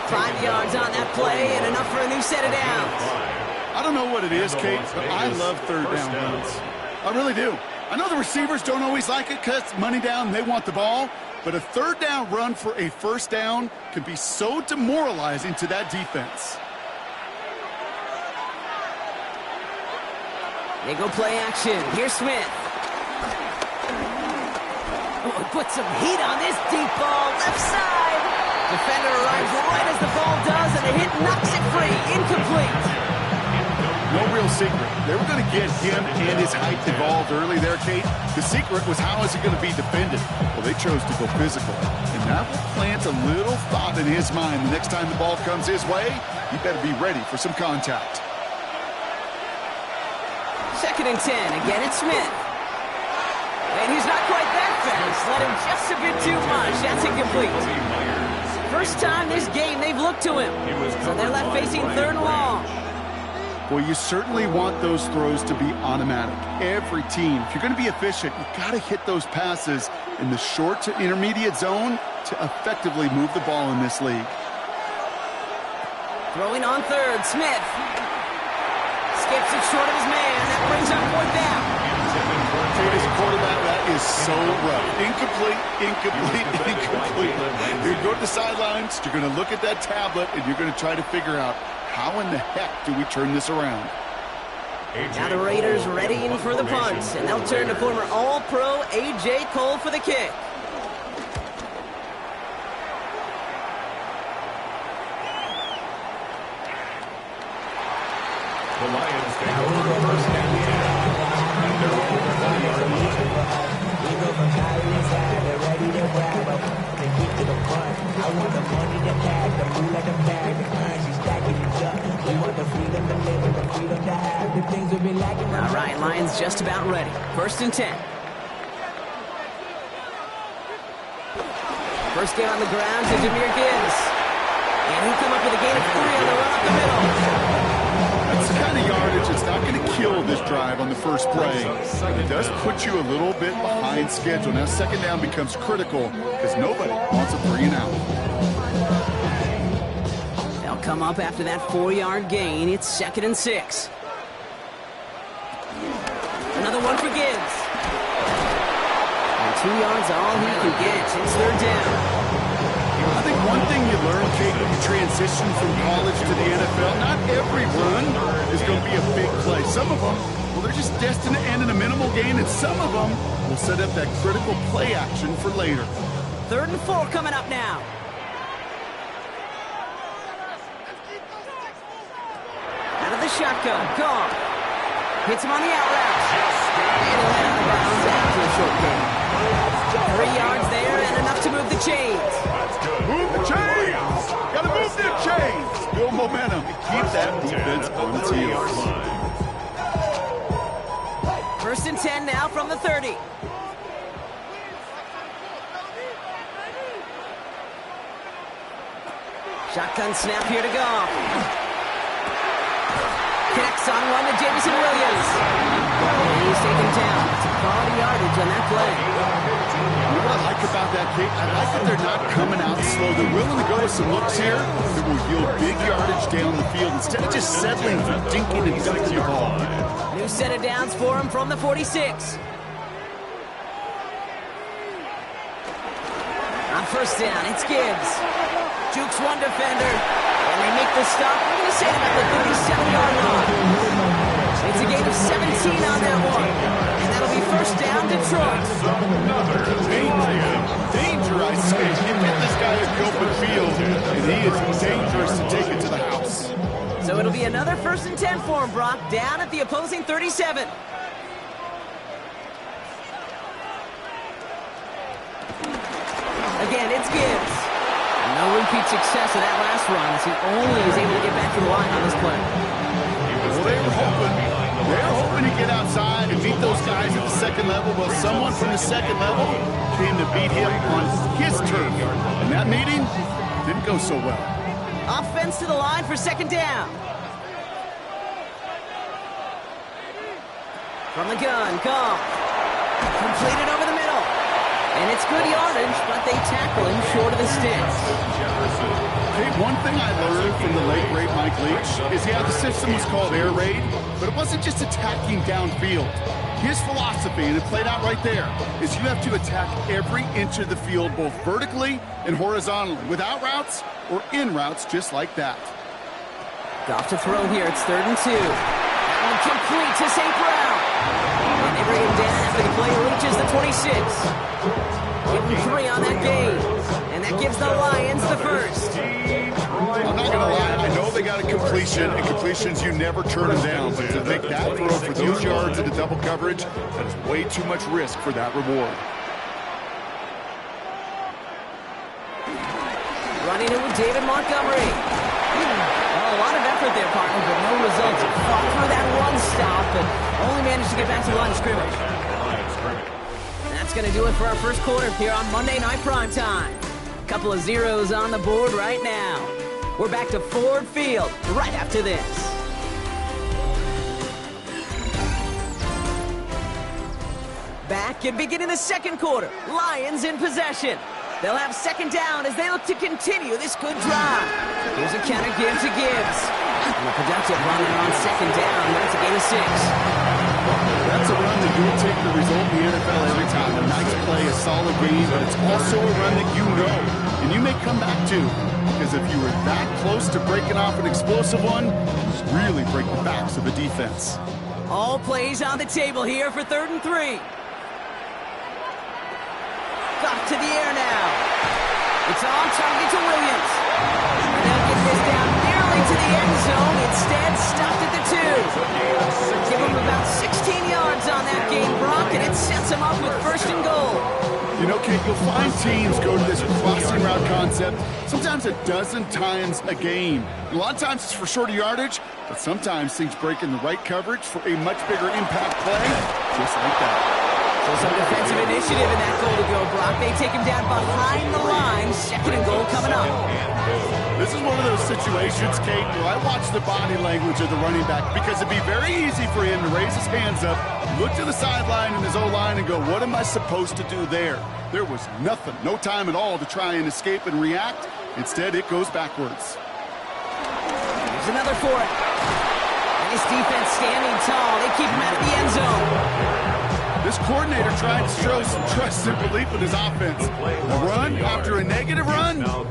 S8: 5 yards on that play and enough for a new set of downs.
S10: I don't know what it is, Kate, but I love 3rd down runs. I really do. I know the receivers don't always like it because money down, they want the ball. But a 3rd down run for a 1st down can be so demoralizing to that defense.
S8: They go play action. Here's Smith. Oh, put some heat on this deep ball. Left side. Defender arrives right as the ball does, and the hit knocks it free. Incomplete.
S10: No real secret. They were going to get him and his height involved early there, Kate. The secret was how is he going to be defended? Well, they chose to go physical, and That will plant a little thought in his mind. The next time the ball comes his way, he better be ready for some contact.
S8: 2nd and 10. Again, it's Smith. And he's not quite that fast. Let him just a bit too much. That's incomplete. First time this game they've looked to him. So they're left facing 3rd and long.
S10: Well, you certainly want those throws to be automatic. Every team, if you're going to be efficient, you got to hit those passes in the short to intermediate zone to effectively move the ball in this league.
S8: Throwing on 3rd, Smith. Skips it short of his man. That brings up 4th down.
S10: This quarterback, that is so rough. Incomplete. You're going to the sidelines, you're going to look at that tablet, and you're going to try to figure out, how in the heck do we turn this around?
S8: Now the Raiders readying for the punts, and they'll turn to former All-Pro A.J. Cole for the kick.
S11: The Lions take over first and 10. And they're on the 1-yard line.
S12: We go from Kylie inside, they're ready to grab up. They get to the front. I want the money to tag, the food at the bag, the currency stacking it up. We want the freedom to live and the freedom to have the things we've been lacking.
S8: All right, Lions just about ready. 1st and 10. First down on the ground to Jahmyr Gibbs. And he'll come up with a gain of 3 on the run up the middle.
S10: That's the kind of yardage that's not going to kill this drive on the first play. It does put you a little bit behind schedule. Now 2nd down becomes critical because nobody wants a 3 and out.
S8: They'll come up after that 4-yard gain. It's 2nd and 6. Another one for Gibbs. And 2 yards all he can get. It's 3rd down.
S10: I think one thing you learn, Kate, when you transition from college to the NFL, not every run is going to be a big play. Some of them, well, they're just destined to end in a minimal gain, and some of them will set up that critical play action for later.
S8: 3rd and 4 coming up now. Out of the shotgun, Goff. Hits him on the out route. And he'll head out of bounds after a short gain. 3 yards there and enough to move the chains.
S10: Move the chains! Gotta move the chains! Build momentum and keep that defense on its heels.
S8: 1st and 10 now from the 30. Shotgun snap here to Goff. Connects on one to Jameson Williams. And he's taken down. It's a quality yardage on that play.
S10: You know what I like about that, Kate? I like that they're not coming out slow. They're willing to go with some looks here that will yield big yardage down the field instead of just settling for dinking and dunking the ball.
S8: New set of downs for him from the 46. On 1st down, it's Gibbs. Jukes one defender, and they make the stop. We're going to say about the 37-yard line. It's a gain of 17 on that one. And that'll be 1st down, Detroit.
S10: Danger, I say. You get this guy at the open field, and he is dangerous to take it to the house.
S8: So it'll be another 1st and 10 for him, Brock, down at the opposing 37. Again, it's Gibbs. No repeat success of that last run as he only is able to get back to the line on this play.
S10: Well, they were hoping to get outside and beat those guys at the 2nd level. Well, someone from the 2nd level came to beat him on his turf. And that meeting didn't go so well.
S8: Offense to the line for 2nd down. From the gun, Goff. Completed over the middle. And it's good yardage, but they tackle him short of the sticks.
S10: Hey, one thing I learned from the late, great Mike Leach is, yeah, the system was called air raid, but it wasn't just attacking downfield. His philosophy, and it played out right there, is you have to attack every inch of the field, both vertically and horizontally, without routes or in routes just like that.
S8: Goff to throw here. It's 3rd and 2. That one complete to St. Brown. And they bring him down after the play reaches the 26. Give him 3 on that gain. And that gives the Lions the 1st.
S10: I'm not going to lie. I know they got a completion, and completions, you never turn them down. But to make that throw for those yards into double coverage, that is way too much risk for that reward.
S8: Splitting it with David Montgomery. Well, a lot of effort there, partner, but no results. Fought through that one stop, but only managed to get back to the line of scrimmage. That's going to do it for our first quarter here on Monday Night Primetime. Couple of zeros on the board right now. We're back to Ford Field right after this. Back and beginning the second quarter. Lions in possession. They'll have second down as they look to continue this good drive. Here's a counter give to Gibbs. And a productive run there on second down. That's a gain of 6.
S10: That's a run that you'll take the result in the NFL every time. A nice play, a solid game, but it's also a run that you know and you may come back to. Because if you were that close to breaking off an explosive one, you really break the backs of the defense.
S8: All plays on the table here for 3rd and 3. Off to the air now. It's on target to Williams. And they'll get this down nearly to the end zone. Instead, stopped at the 2. Give him about 16 yards on that game, Brock, and it sets him up with 1st and goal.
S10: You know, Kate, you'll find teams go to this crossing route concept sometimes a dozen times a game. A lot of times it's for shorter yardage, but sometimes things break in the right coverage for a much bigger impact play, just like that.
S8: So some defensive initiative in that goal to go, Brock. They take him down behind the line. 2nd and goal coming up.
S10: This is one of those situations, Kate, where I watch the body language of the running back because it'd be very easy for him to raise his hands up, look to the sideline in his O-line and go, what am I supposed to do there? There was nothing, no time at all to try and escape and react. Instead, it goes backwards.
S8: Here's another for it. Nice defense standing tall. They keep him out of the end zone.
S10: This coordinator tried to show some trust and belief in his offense. A run after a negative run, well,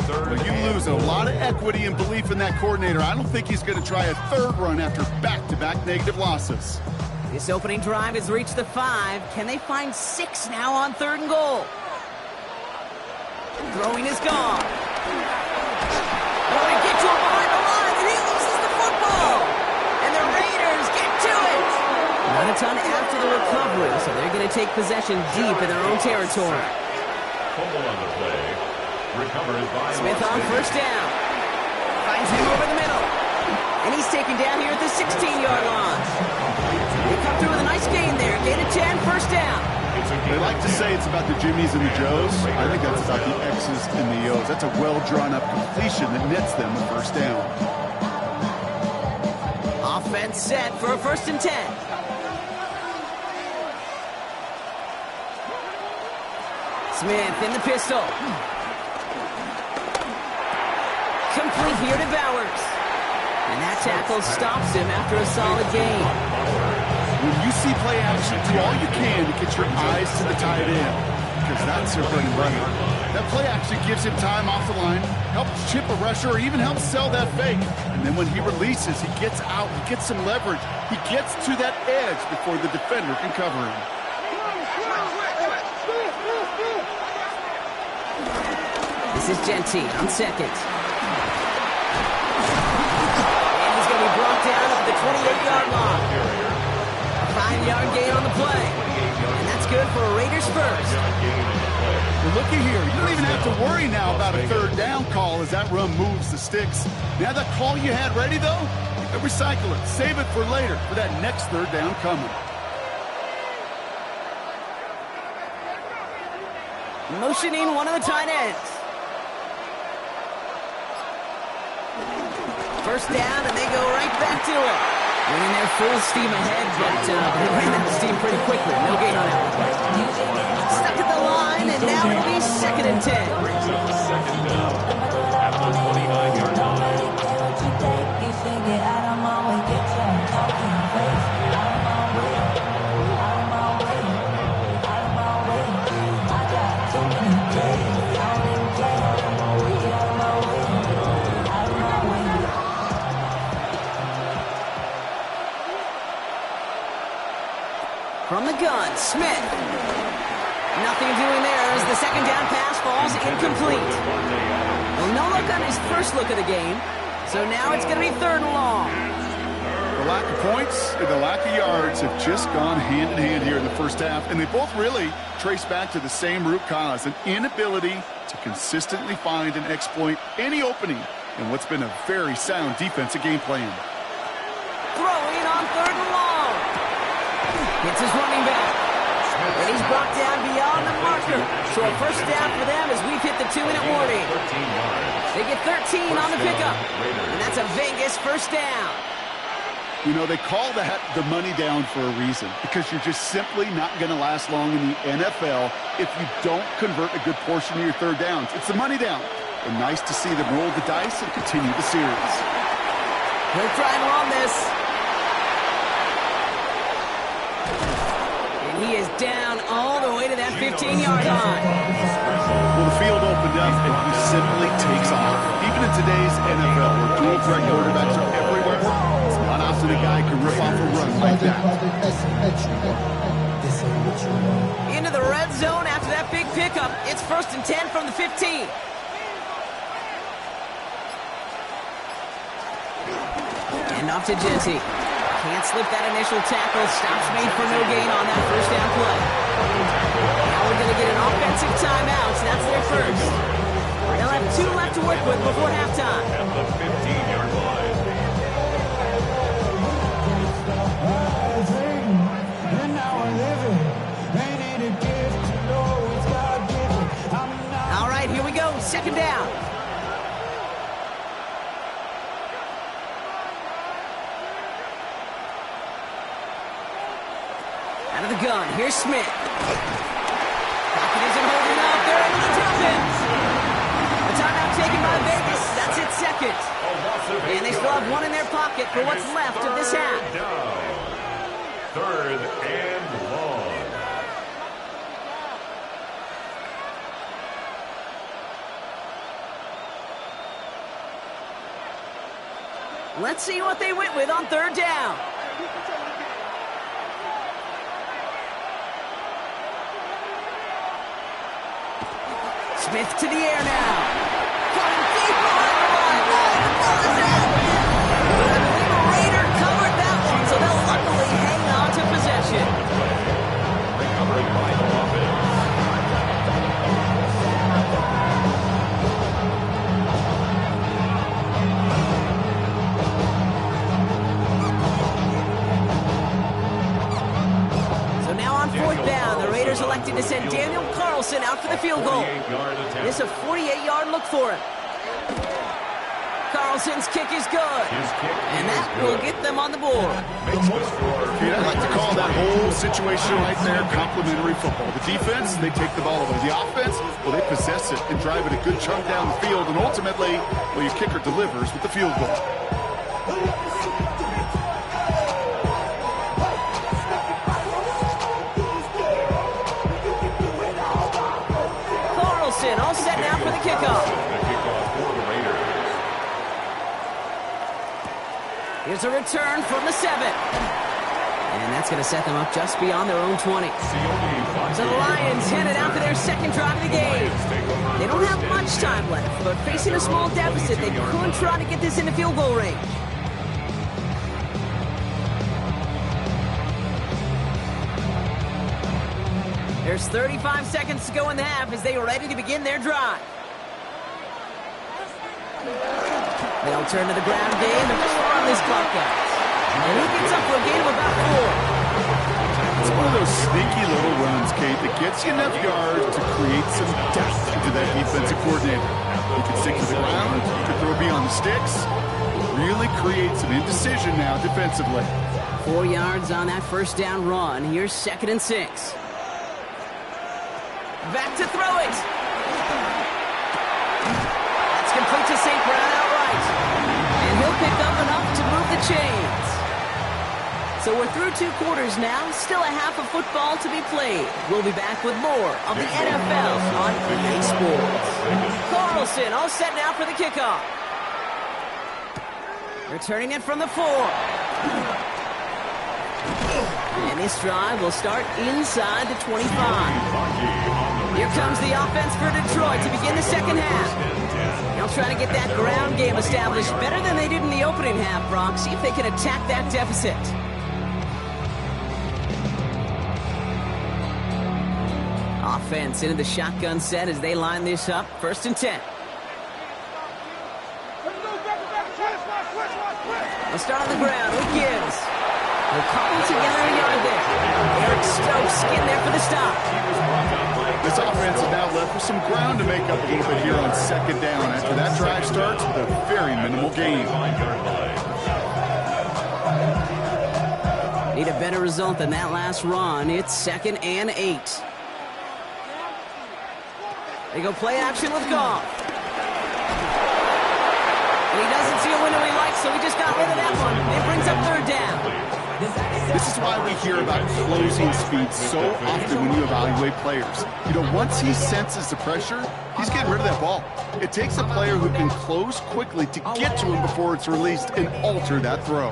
S10: you lose a lot of equity and belief in that coordinator. I don't think he's going to try a 3rd run after back-to-back negative losses.
S8: This opening drive has reached the 5. Can they find 6 now on 3rd and goal? Throwing is gone. Oh, they get to him behind the line, and he loses the football. And the Raiders get to it. Not a ton after the recovery, so they're going to take possession deep in their own territory. Smith on 1st down. Finds him over the middle. And he's taken down here at the 16-yard line. They come through with a nice gain there. Gain of 10, 1st down.
S10: They like to say it's about the Jimmies and the Joes. I think that's about the X's and the O's. That's a well-drawn-up completion that nets them a 1st down.
S8: Offense set for a 1st and 10. Smith in the pistol. Complete here to Bowers. And that tackle stops him after a solid gain.
S10: When you see play action, do all you can to get your eyes to the tight end, because that's their bread and butter. That play action gives him time off the line, helps chip a rusher, or even helps sell that fake. And then when he releases, he gets out, he gets some leverage. He gets to that edge before the defender can cover him.
S8: This is Genty on 2nd. And he's going to be brought down at the 28-yard line. A 5-yard gain on the play. And that's good for a Raiders 1st.
S10: Well, looky here. You don't even have to worry now about a 3rd down call as that run moves the sticks. Now that call you had ready, though, you can recycle it. Save it for later for that next 3rd down coming.
S8: Motioning one of the tight ends. 1st down, and they go right back to it. Winning their full steam ahead, but they ran out of steam pretty quickly. No gain on that one. Stuck at the line, and now it'll be 2nd and 10.
S11: Second down at the 29-yard line.
S8: From the gun, Smith. Nothing doing there as the 2nd down pass falls incomplete. Well, no look on his first look of the game, so now it's going to be 3rd and long.
S10: The lack of points and the lack of yards have just gone hand in hand here in the 1st half, and they both really trace back to the same root cause, an inability to consistently find and exploit any opening in what's been a very sound defensive game plan.
S8: Throwing on 3rd and long. Gets his running back. And he's brought down beyond the marker. So a first down for them as we've hit the 2-minute warning. They get 13 on the pickup. And that's a Vegas first down.
S10: You know, they call that the money down for a reason, because you're just simply not going to last long in the NFL if you don't convert a good portion of your 3rd downs. It's the money down. And nice to see them roll the dice and continue the series.
S8: He'll try and run this. And he is down all the way to that 15-yard line.
S10: Well, the field opened up, and he simply takes off. Even in today's NFL, where dual-threat quarterbacks are everywhere, it's not often a guy can rip off a run like that.
S8: Into the red zone after that big pickup. It's 1st and 10 from the 15. And off to Jesse. Can't slip that initial tackle. Stops made for no gain on that first down play. Now we're going to get an offensive timeout. That's their first. They'll have 2 left to work with before halftime.
S11: At the 15-yard line.
S8: All right, here we go. 2nd down. Out of the gun, here's Smith. Pocket isn't holding up. They're able to drop it. A timeout taken by Vegas. That's its 2nd. And they still have 1 in their pocket for what's left of this half.
S11: 3rd and long.
S8: Let's see what they went with on 3rd down. Smith to the air now. Coming deep behind the line. Oh, the ball is out. I believe a Raider covered that one, so they'll luckily hang on to possession.
S11: Recovered by the offense.
S8: So now on 4th down, the Raiders elected to send Daniel Carlson out for the field goal. This is a 48-yard look for him. Carlson's kick is good. And that will get them on the board.
S10: I'd like to call that whole situation right there complimentary football. The defense, they take the ball away. The offense, well, they possess it and drive it a good chunk down the field. And ultimately, well, your kicker delivers with the field goal.
S8: Carlson all set now for the kickoff. Here's a return from the 7. And that's going to set them up just beyond their own 20. So the Lions headed out for their 2nd drive of the game. They don't have much time left, but facing a small deficit, they could try to get this into field goal range. There's 35 seconds to go in the half as they are ready to begin their drive. They'll turn to the ground game and run this clock out. And he gets up for a gain of about 4.
S10: It's one of those sneaky little runs, Kate, that gets you enough yards to create some depth into that defensive coordinator. You can stick to the ground, you can throw beyond the sticks. Really create some indecision now defensively.
S8: 4 yards on that first down run. Here's 2nd and 6. Back to throw it. That's complete to St. Brown outright. And he'll pick up enough to move the chains. So we're through 2 quarters now. Still a half of football to be played. We'll be back with more of the NFL on EA Sports. Carlson all set now for the kickoff. Returning it from the 4. And this drive will start inside the 25. Here comes the offense for Detroit to begin the second half. They'll try to get that ground game established better than they did in the opening half, Brock. See if they can attack that deficit. Offense into the shotgun set as they line this up. 1st and 10. They'll start on the ground with Gibbs. They'll cobble together a yard there. Eric Stokes getting there for the stop.
S10: This offense is now left with some ground to make up a little bit here on 2nd down. After that drive starts with a very minimal gain.
S8: Need a better result than that last run. It's 2nd and 8. They go play action with Goff. And he doesn't see a window he likes, so he just got rid of that one. It brings up 3rd down.
S10: This is why we hear about closing speed so often when you evaluate players. You know, once he senses the pressure, he's getting rid of that ball. It takes a player who can close quickly to get to him before it's released and alter that throw.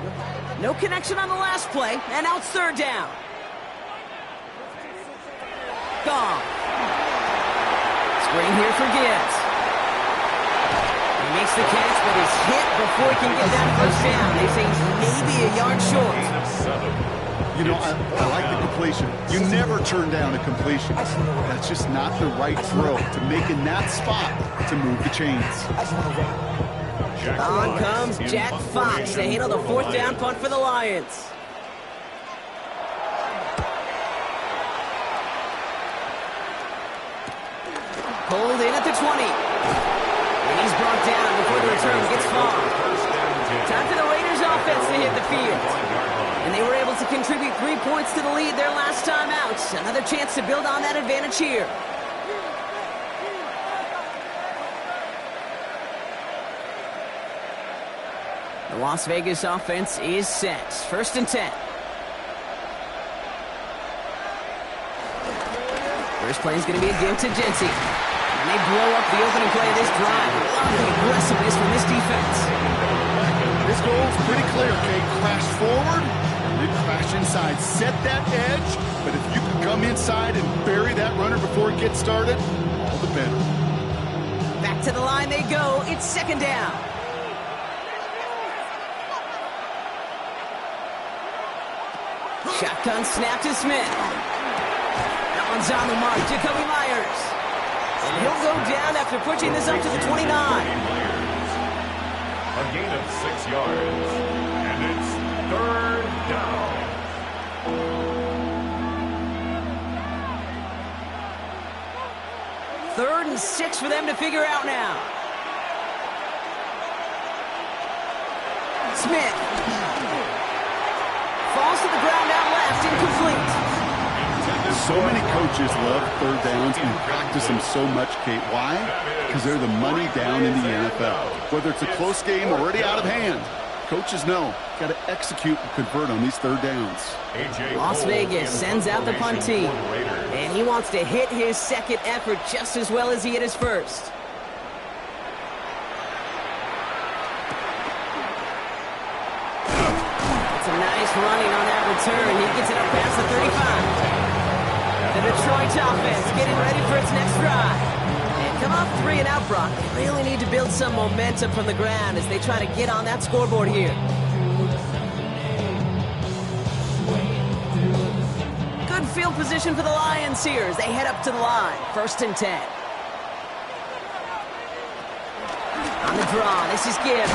S8: No connection on the last play, and now it's 3rd down. Goff. Screen here for Gibbs. He makes the catch, but is hit before he can get that 1st down. They say he's maybe a yard short.
S10: You know, I like the completion. You never turn down a completion. That's just not the right throw to make in that spot to move the chains.
S8: On comes Jack Fox to handle the 4th down punt for the Lions. Pulled in at the 20. And he's brought down before the return gets far. Time for the Raiders offense to hit the field. And they were able to contribute 3 points to the lead their last time out. Another chance to build on that advantage here. The Las Vegas offense is set. 1st and 10. First play is going to be a give to Jency. And they blow up the opening play of this drive. Love the aggressiveness from this defense.
S10: This goal is pretty clear, Kate. Crash forward, then crash inside. Set that edge, but if you can come inside and bury that runner before it gets started, all the better.
S8: Back to the line they go. It's 2nd down. Shotgun snap to Smith. That one's on the mark. Jacoby Myers. And he'll go down after pushing this up to the 29.
S11: A gain of 6 yards. And it's 3rd down.
S8: Third and 6 for them to figure out now. Smith. Falls to the ground out left, incomplete.
S10: So many coaches love 3rd downs and practice them so much, Kate. Why? Because they're the money down in the NFL. Whether it's a close game or already out of hand, coaches know, got to execute and convert on these 3rd downs.
S8: Las Vegas sends out the punt team, and he wants to hit his 2nd effort just as well as he hit his 1st. Nice running on that return. He gets it up past the 35. The Detroit offense getting ready for its next drive. And come off 3 and out, Brock. They really need to build some momentum from the ground as they try to get on that scoreboard here. Good field position for the Lions here as they head up to the line. 1st and 10. On the draw, this is Gibbs.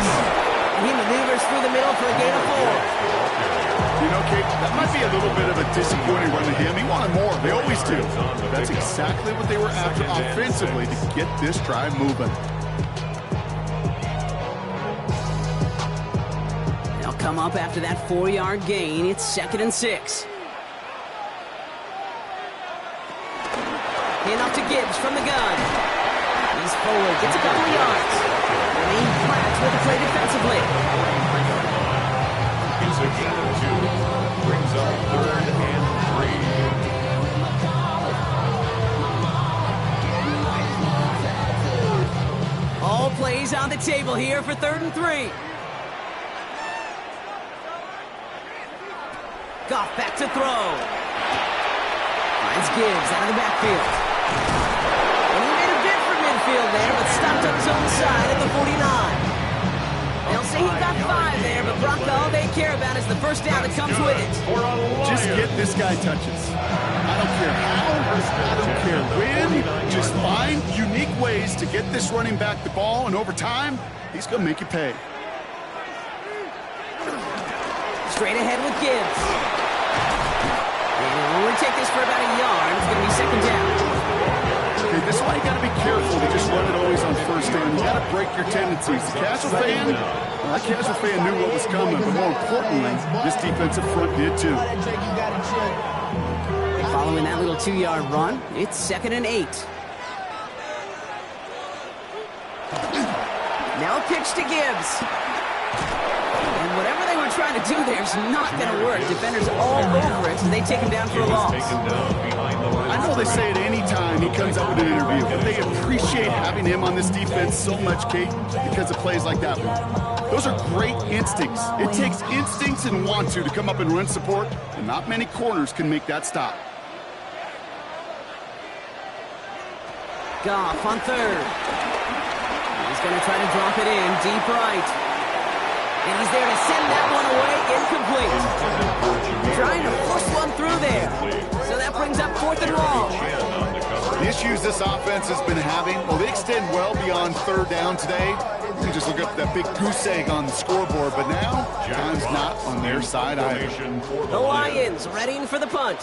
S8: And he maneuvers through the middle for a gain of 4.
S10: You know, Kate, that might be a little bit of a disappointing run to him. He wanted more. They always do. That's exactly what they were after offensively to get this drive moving.
S8: They'll come up after that 4-yard gain. It's 2nd and 6. Hand off to Gibbs from the gun. He's forward, gets a couple of yards. And he cracks with the play defensively.
S11: It's a gain of 2. Brings up 3rd and
S8: 3. All plays on the table here for 3rd and 3. Goff back to throw. Finds Gibbs out of the backfield. And he made a bid for midfield there, but stopped on his own side at the 49. They'll say he got 5 there, but Brock, all they care about is the first down that comes with it.
S10: Just get this guy touches. I don't care how, I don't care when. Just find unique ways to get this running back the ball, and over time, he's going to make you pay.
S8: Straight ahead with Gibbs. And he'll only take this for about a yard. It's going to be second down.
S10: Okay, this is why you got to be careful to just run it always on first down. You got to break your tendencies. The casual fan, that casual fan knew what was coming, but more importantly, this defensive front did too.
S8: Following that little 2-yard run, it's 2nd and 8. Now a pitch to Gibbs. And whatever they were trying to do there is not going to work. Defenders all over it, so they take him down for a loss.
S10: I know they say it any time he comes up with an interview, but they appreciate having him on this defense so much, Kate, because of plays like that one. Those are great instincts. It takes instincts and want to come up and run support, and not many corners can make that stop.
S8: Goff on third. He's going to try to drop it in deep right. And he's there to send that one away incomplete. Trying to force one through there. So that brings up 4th and long.
S10: The issues this offense has been having, well, they extend well beyond 3rd down today. You can just look up that big goose egg on the scoreboard, but now, time's not on their side either.
S8: The Lions readying for the punt.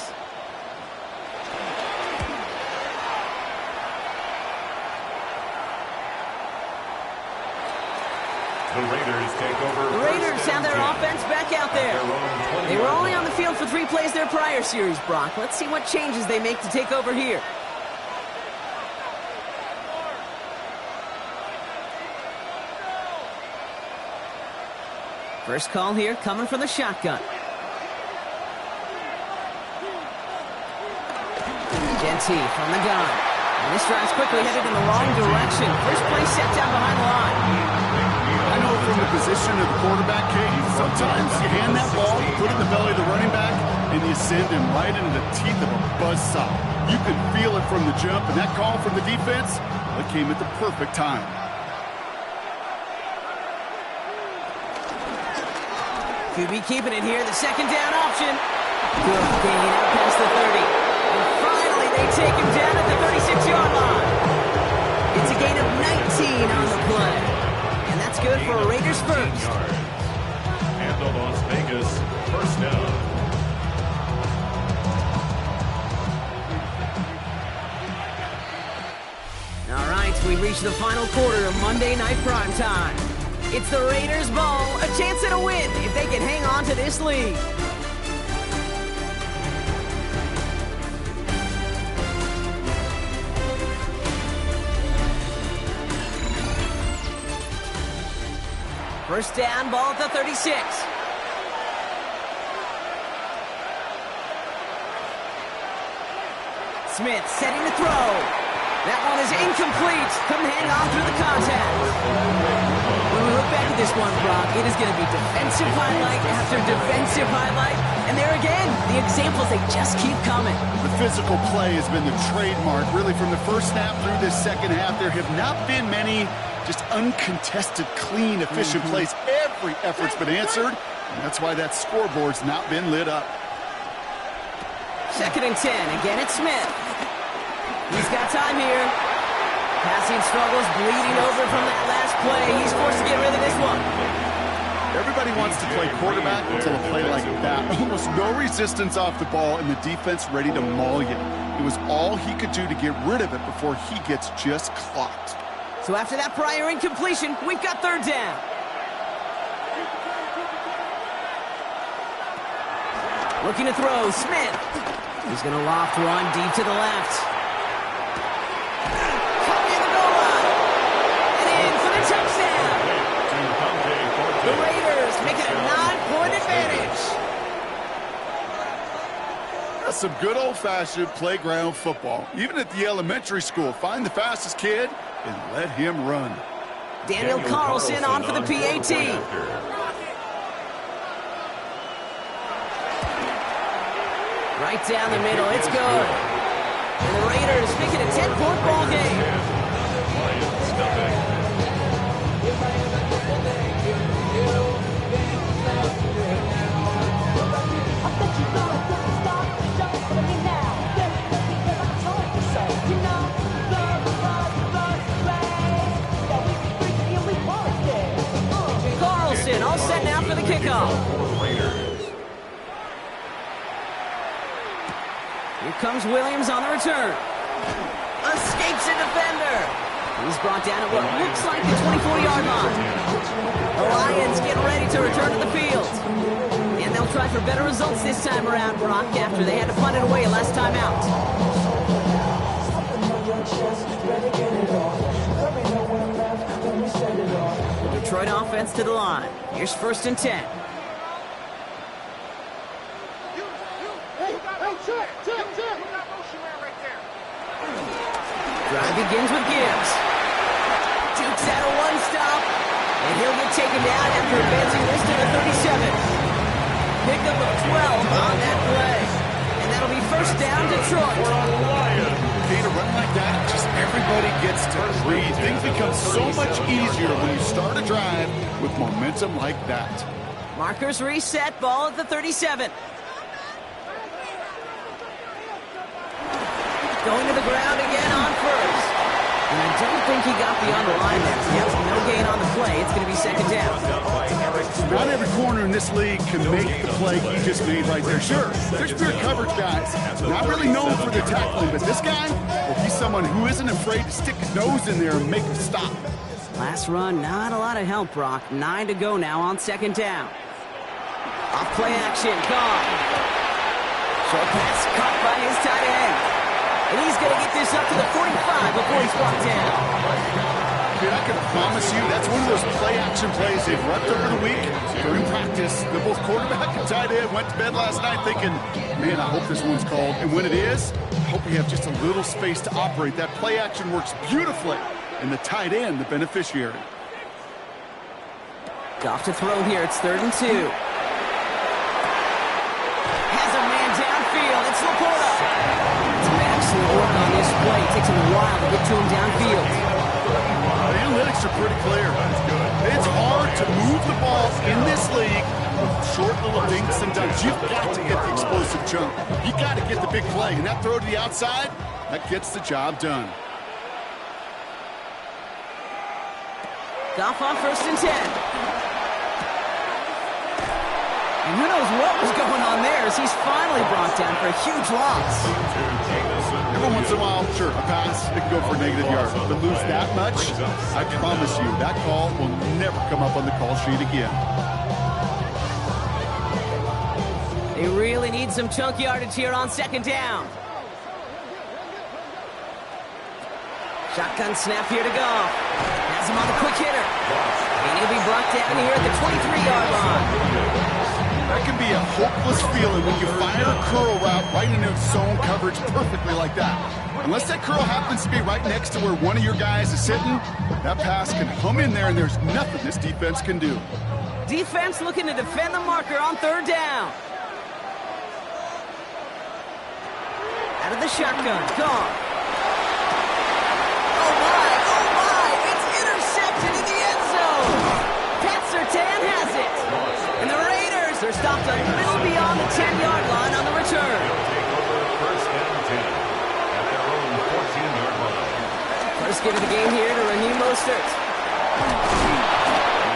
S11: The Raiders take over.
S8: The Raiders have their offense back out there. They were only on the field for 3 plays their prior series, Brock. Let's see what changes they make to take over here. First call here coming from the shotgun. Genty from the gun. And this drive's quickly headed in the wrong direction. First play set down behind the line.
S10: I know from the position of the quarterback, Kate, sometimes you hand that ball, you put it in the belly of the running back, and you send him right into the teeth of a buzzsaw. You could feel it from the jump, and that call from the defense, it came at the perfect time.
S8: QB keeping it here, the second down option. Good gain out past the 30. And finally, they take him down at the 36-yard line. It's a gain of 19 on the play. And that's good for a Raiders first.
S11: And the Las Vegas first down.
S8: All right, we reach the final quarter of Monday Night Primetime. It's the Raiders' ball, a chance at a win if they can hang on to this lead. First down, ball at the 36. Smith setting to throw. That one is incomplete. Couldn't hang on through the contact. When we look back at this one, Brock, it is going to be defensive highlight after defensive highlight. And there again, the examples, they just keep coming.
S10: The physical play has been the trademark, really, from the first half through this second half. There have not been many just uncontested, clean, efficient plays. Every effort's been answered, and that's why that scoreboard's not been lit up.
S8: 2nd and 10. Again, it's Smith. He's got time here. Passing struggles, bleeding over from that last play. He's forced to get rid of this one.
S10: Everybody wants to play quarterback until a play like that. Almost no resistance off the ball, and the defense ready to maul you. It was all he could do to get rid of it before he gets just clocked.
S8: So after that prior incompletion, we've got 3rd down. Looking to throw, Smith. He's going to loft one deep to the left. Caught near the goal line. And in for the touchdown. The Raiders make it a 9-point advantage.
S10: That's some good old-fashioned playground football. Even at the elementary school, find the fastest kid and let him run.
S8: Daniel Carlson on for the PAT. Right down the middle, it's good. And the Raiders make it a 10-point ball game. Here comes Williams on the return. Escapes a defender. He's brought down at what looks like the 24-yard line. The Lions get ready to return to the field. And they'll try for better results this time around, Brock, after they had to punt it away last time out. Detroit offense to the line. Here's 1st and 10. Drive begins with Gibbs. Dukes out of one stop, and he'll get taken down after advancing this to the 37. Pickup of 12 on that play. And that'll be 1st down, Detroit.
S10: To run like that, just everybody gets to breathe. Things become so much easier when you start a drive with momentum like that.
S8: Markers reset, ball at the 37. Going to the ground again on 1st. And I don't think he got beyond the line there. Yep, no gain on the play. It's going to be 2nd down.
S10: Not every corner in this league can make the play he just made right there. Sure, there's pure coverage guys. Not really known for their tackling, but this guy, well, he's someone who isn't afraid to stick his nose in there and make a stop.
S8: Last run, not a lot of help, Brock. 9 to go now on 2nd down. Off play action, gone. Short pass caught by his tight end. And he's going to get this up to the 45 before he's brought down.
S10: Dude, I can promise you that's one of those play-action plays they've repped over the week during practice. The both quarterback and tight end went to bed last night thinking, man, I hope this one's called. And when it is, I hope we have just a little space to operate. That play-action works beautifully, and the tight end, the beneficiary.
S8: Off to throw here. It's 3rd and 2. Has a man downfield. It's Laporta. Work on this play. It takes him a while to get to him downfield.
S10: The analytics are pretty clear. It's hard to move the ball in this league with short little dinks and dunks. You've got to get the explosive jump. You got to get the big play. And that throw to the outside, that gets the job done.
S8: Goff on 1st and 10. And who knows what was going on there as he's finally brought down for a huge loss.
S10: Every once in a while, sure, a pass, it can go for a negative yard. But lose that much, I promise you, that call will never come up on the call sheet again.
S8: They really need some chunk yardage here on 2nd down. Shotgun snap here to Goff. Has him on the quick hitter. And he'll be brought down here at the 23-yard line.
S10: That can be a hopeless feeling when you fire a curl route right into zone coverage perfectly like that. Unless that curl happens to be right next to where one of your guys is sitting, that pass can hum in there and there's nothing this defense can do.
S8: Defense looking to defend the marker on 3rd down. Out of the shotgun, gone. Oh my, it's intercepted in the end zone. Pat Surtain has it. And the Raiders are stopped a little beyond the 10-yard line on the return. First give of the game here to Raheem Mostert.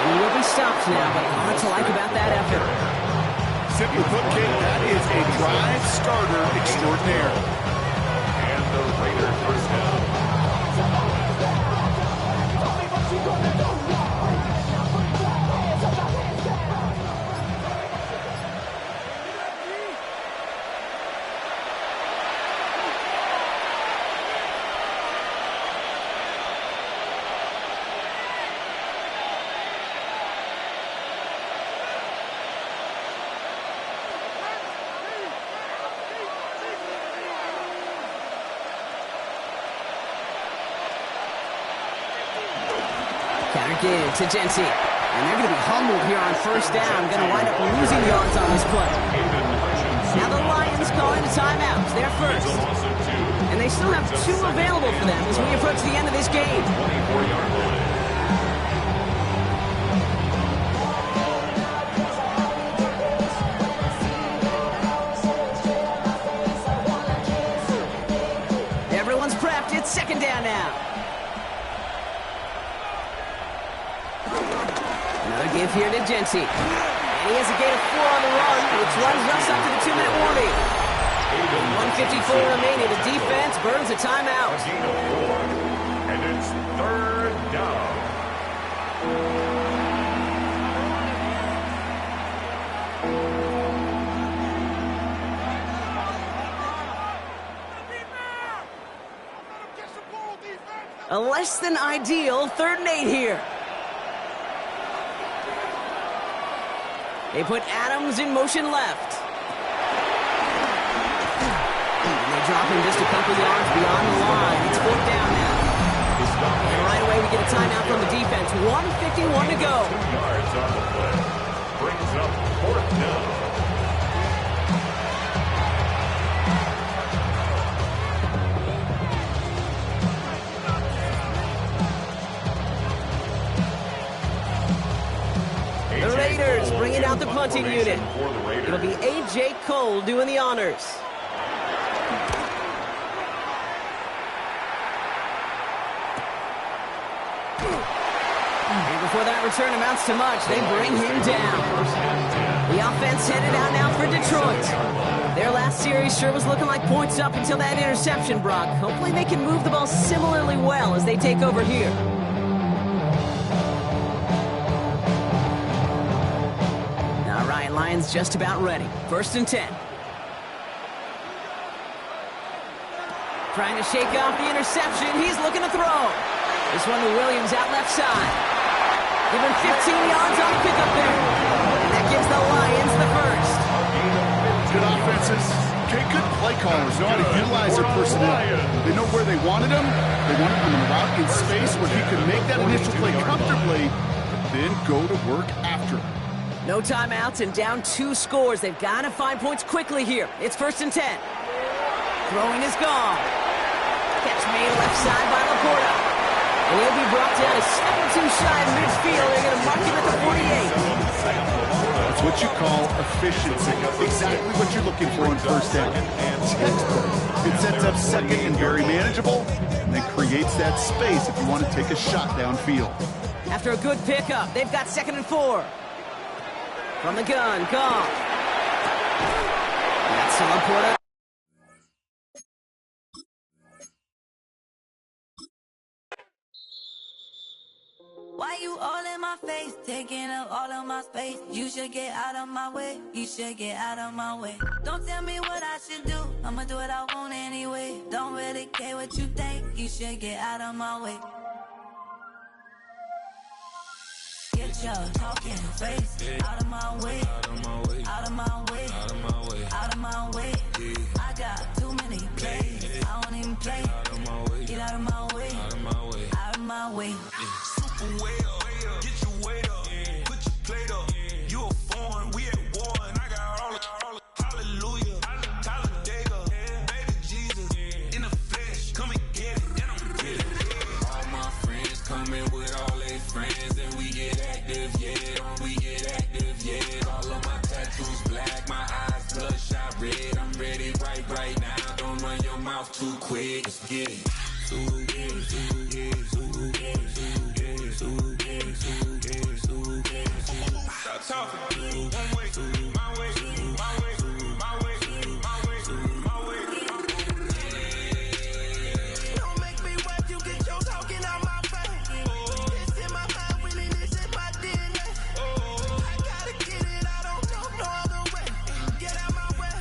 S8: He will be stopped now, but lots to like about that effort.
S10: Simply put, kid, that is a drive starter extraordinaire.
S11: And the Raiders first down.
S8: Give to Jency. And they're going to be humbled here on 1st down. Going to wind up losing yards on this play. Now the Lions calling a timeout. They're first. And they still have 2 available for them as we approach the end of this game. Everyone's prepped. It's 2nd down now. Give here to Jency. And he has a gain of 4 on the run, which runs us up to the 2-minute warning. 1:54 remaining. The defense burns a timeout.
S11: And it's third down.
S8: A less than ideal 3rd and 8 here. They put Adams in motion left. And they drop him just a couple yards beyond the line. It's 4th down now. And right away we get a timeout from the defense. 1:51 to go.
S11: 2 yards on the play. Brings up 4th down.
S8: The Raiders bringing out the punting unit. It'll be A.J. Cole doing the honors. And before that return amounts to much, they bring him down. The offense headed out now for Detroit. Their last series sure was looking like points up until that interception, Brock. Hopefully they can move the ball similarly well as they take over here. Lions just about ready. 1st and 10. Trying to shake off the interception. He's looking to throw. This one to Williams out left side. Give him 15 yards on the pickup there. And that gives the Lions the first.
S10: Good offenses. Okay, good play callers know how to utilize their personnel. They know where they wanted him. They wanted him in a route in space where he could make that initial play comfortably, then go to work after it.
S8: No timeouts and down 2 scores. They've got to find points quickly here. It's 1st and 10. Throwing is gone. Catch made left side by Laporta. And he'll be brought down a step or 2 shy of midfield. They're going to mark him at the 48.
S10: That's what you call efficiency. Exactly what you're looking for in 1st down. Textbook. It sets up 2nd and very manageable, and then creates that space if you want to take a shot downfield.
S8: After a good pickup, they've got 2nd and 4. From the gun, Goff. That's Laporta.
S16: Why you all in my face, taking up all of my space? You should get out of my way, you should get out of my way. Don't tell me what I should do, I'ma do what I want anyway. Don't really care what you think, you should get out of my way. Get your talking face out of my way, out of my way, out of my way, out of my way, out of my way. I got too many plays, I don't even play. Get out of my way, out of my way, out of my way.
S2: Super well, get your weight up, put your plate up. You a foreign, we at war, and I got all the hallelujah, Talladega, baby Jesus, in the flesh, come and get it, and I'm get it.
S3: All my friends coming with all their friends, and we get active, yeah, we get active, yeah. All of my tattoos black, my eyes bloodshot red. I'm ready right now. Don't run your mouth too quick. Let's get it.
S2: Stop talking. One way, my way, my way, my way, my way, my way.
S9: Don't make me wet, you get your talking out my face. It's in my mind, really, this is my DNA. I gotta get it, I don't know no other way. Get out my way.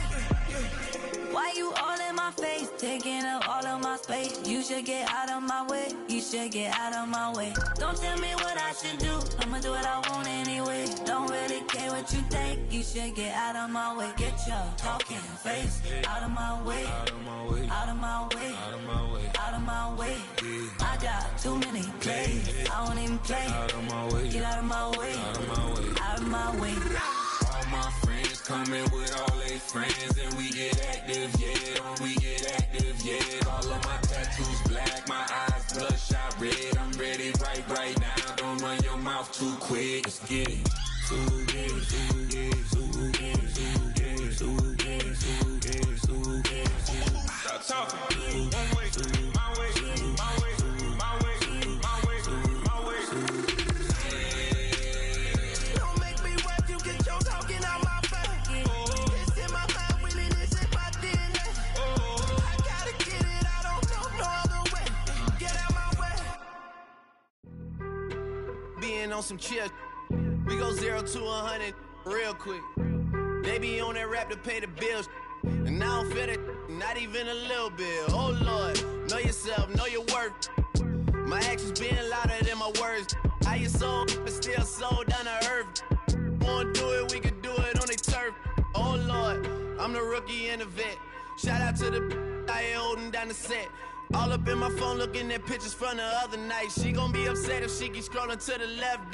S16: Why you all in my face, taking up all of my space? You should get out of my way, you should get out of my way. Don't tell me what I should do, I'ma do what I want anyway. Don't really care what you think, you should get out of my way. Get your talking face out of my way, out of my way, out of my way, out of my way, out of my way. I got too many plays, I don't even play. Out of my way, get out of my way, out of my way, out of my way.
S3: All my friends coming with all their friends, and we get active, yeah, we get active, yeah. All of my tattoos black, my eyes bloodshot red. I'm ready right now. Don't run your mouth too quick. Let's get it.
S2: Stop talking. One way, my way, my way, my way, my way, my way.
S9: Don't make me wet, you get your talking out my face. It's in my mind, really, this is my DNA.
S4: some chill. We go 0 to 100 real quick. They be on that rap to pay the bills. And I don't feel it, not even a little bit. Oh Lord, know yourself, know your worth. My actions being louder than my words. How you sold, but still sold down to earth. Wanna do it, we could do it on the turf. Oh Lord, I'm the rookie and the vet. Shout out to the I ain't holding down the set. All up in my phone looking at pictures from the other night. She gon' be upset if she keep scrolling to the left.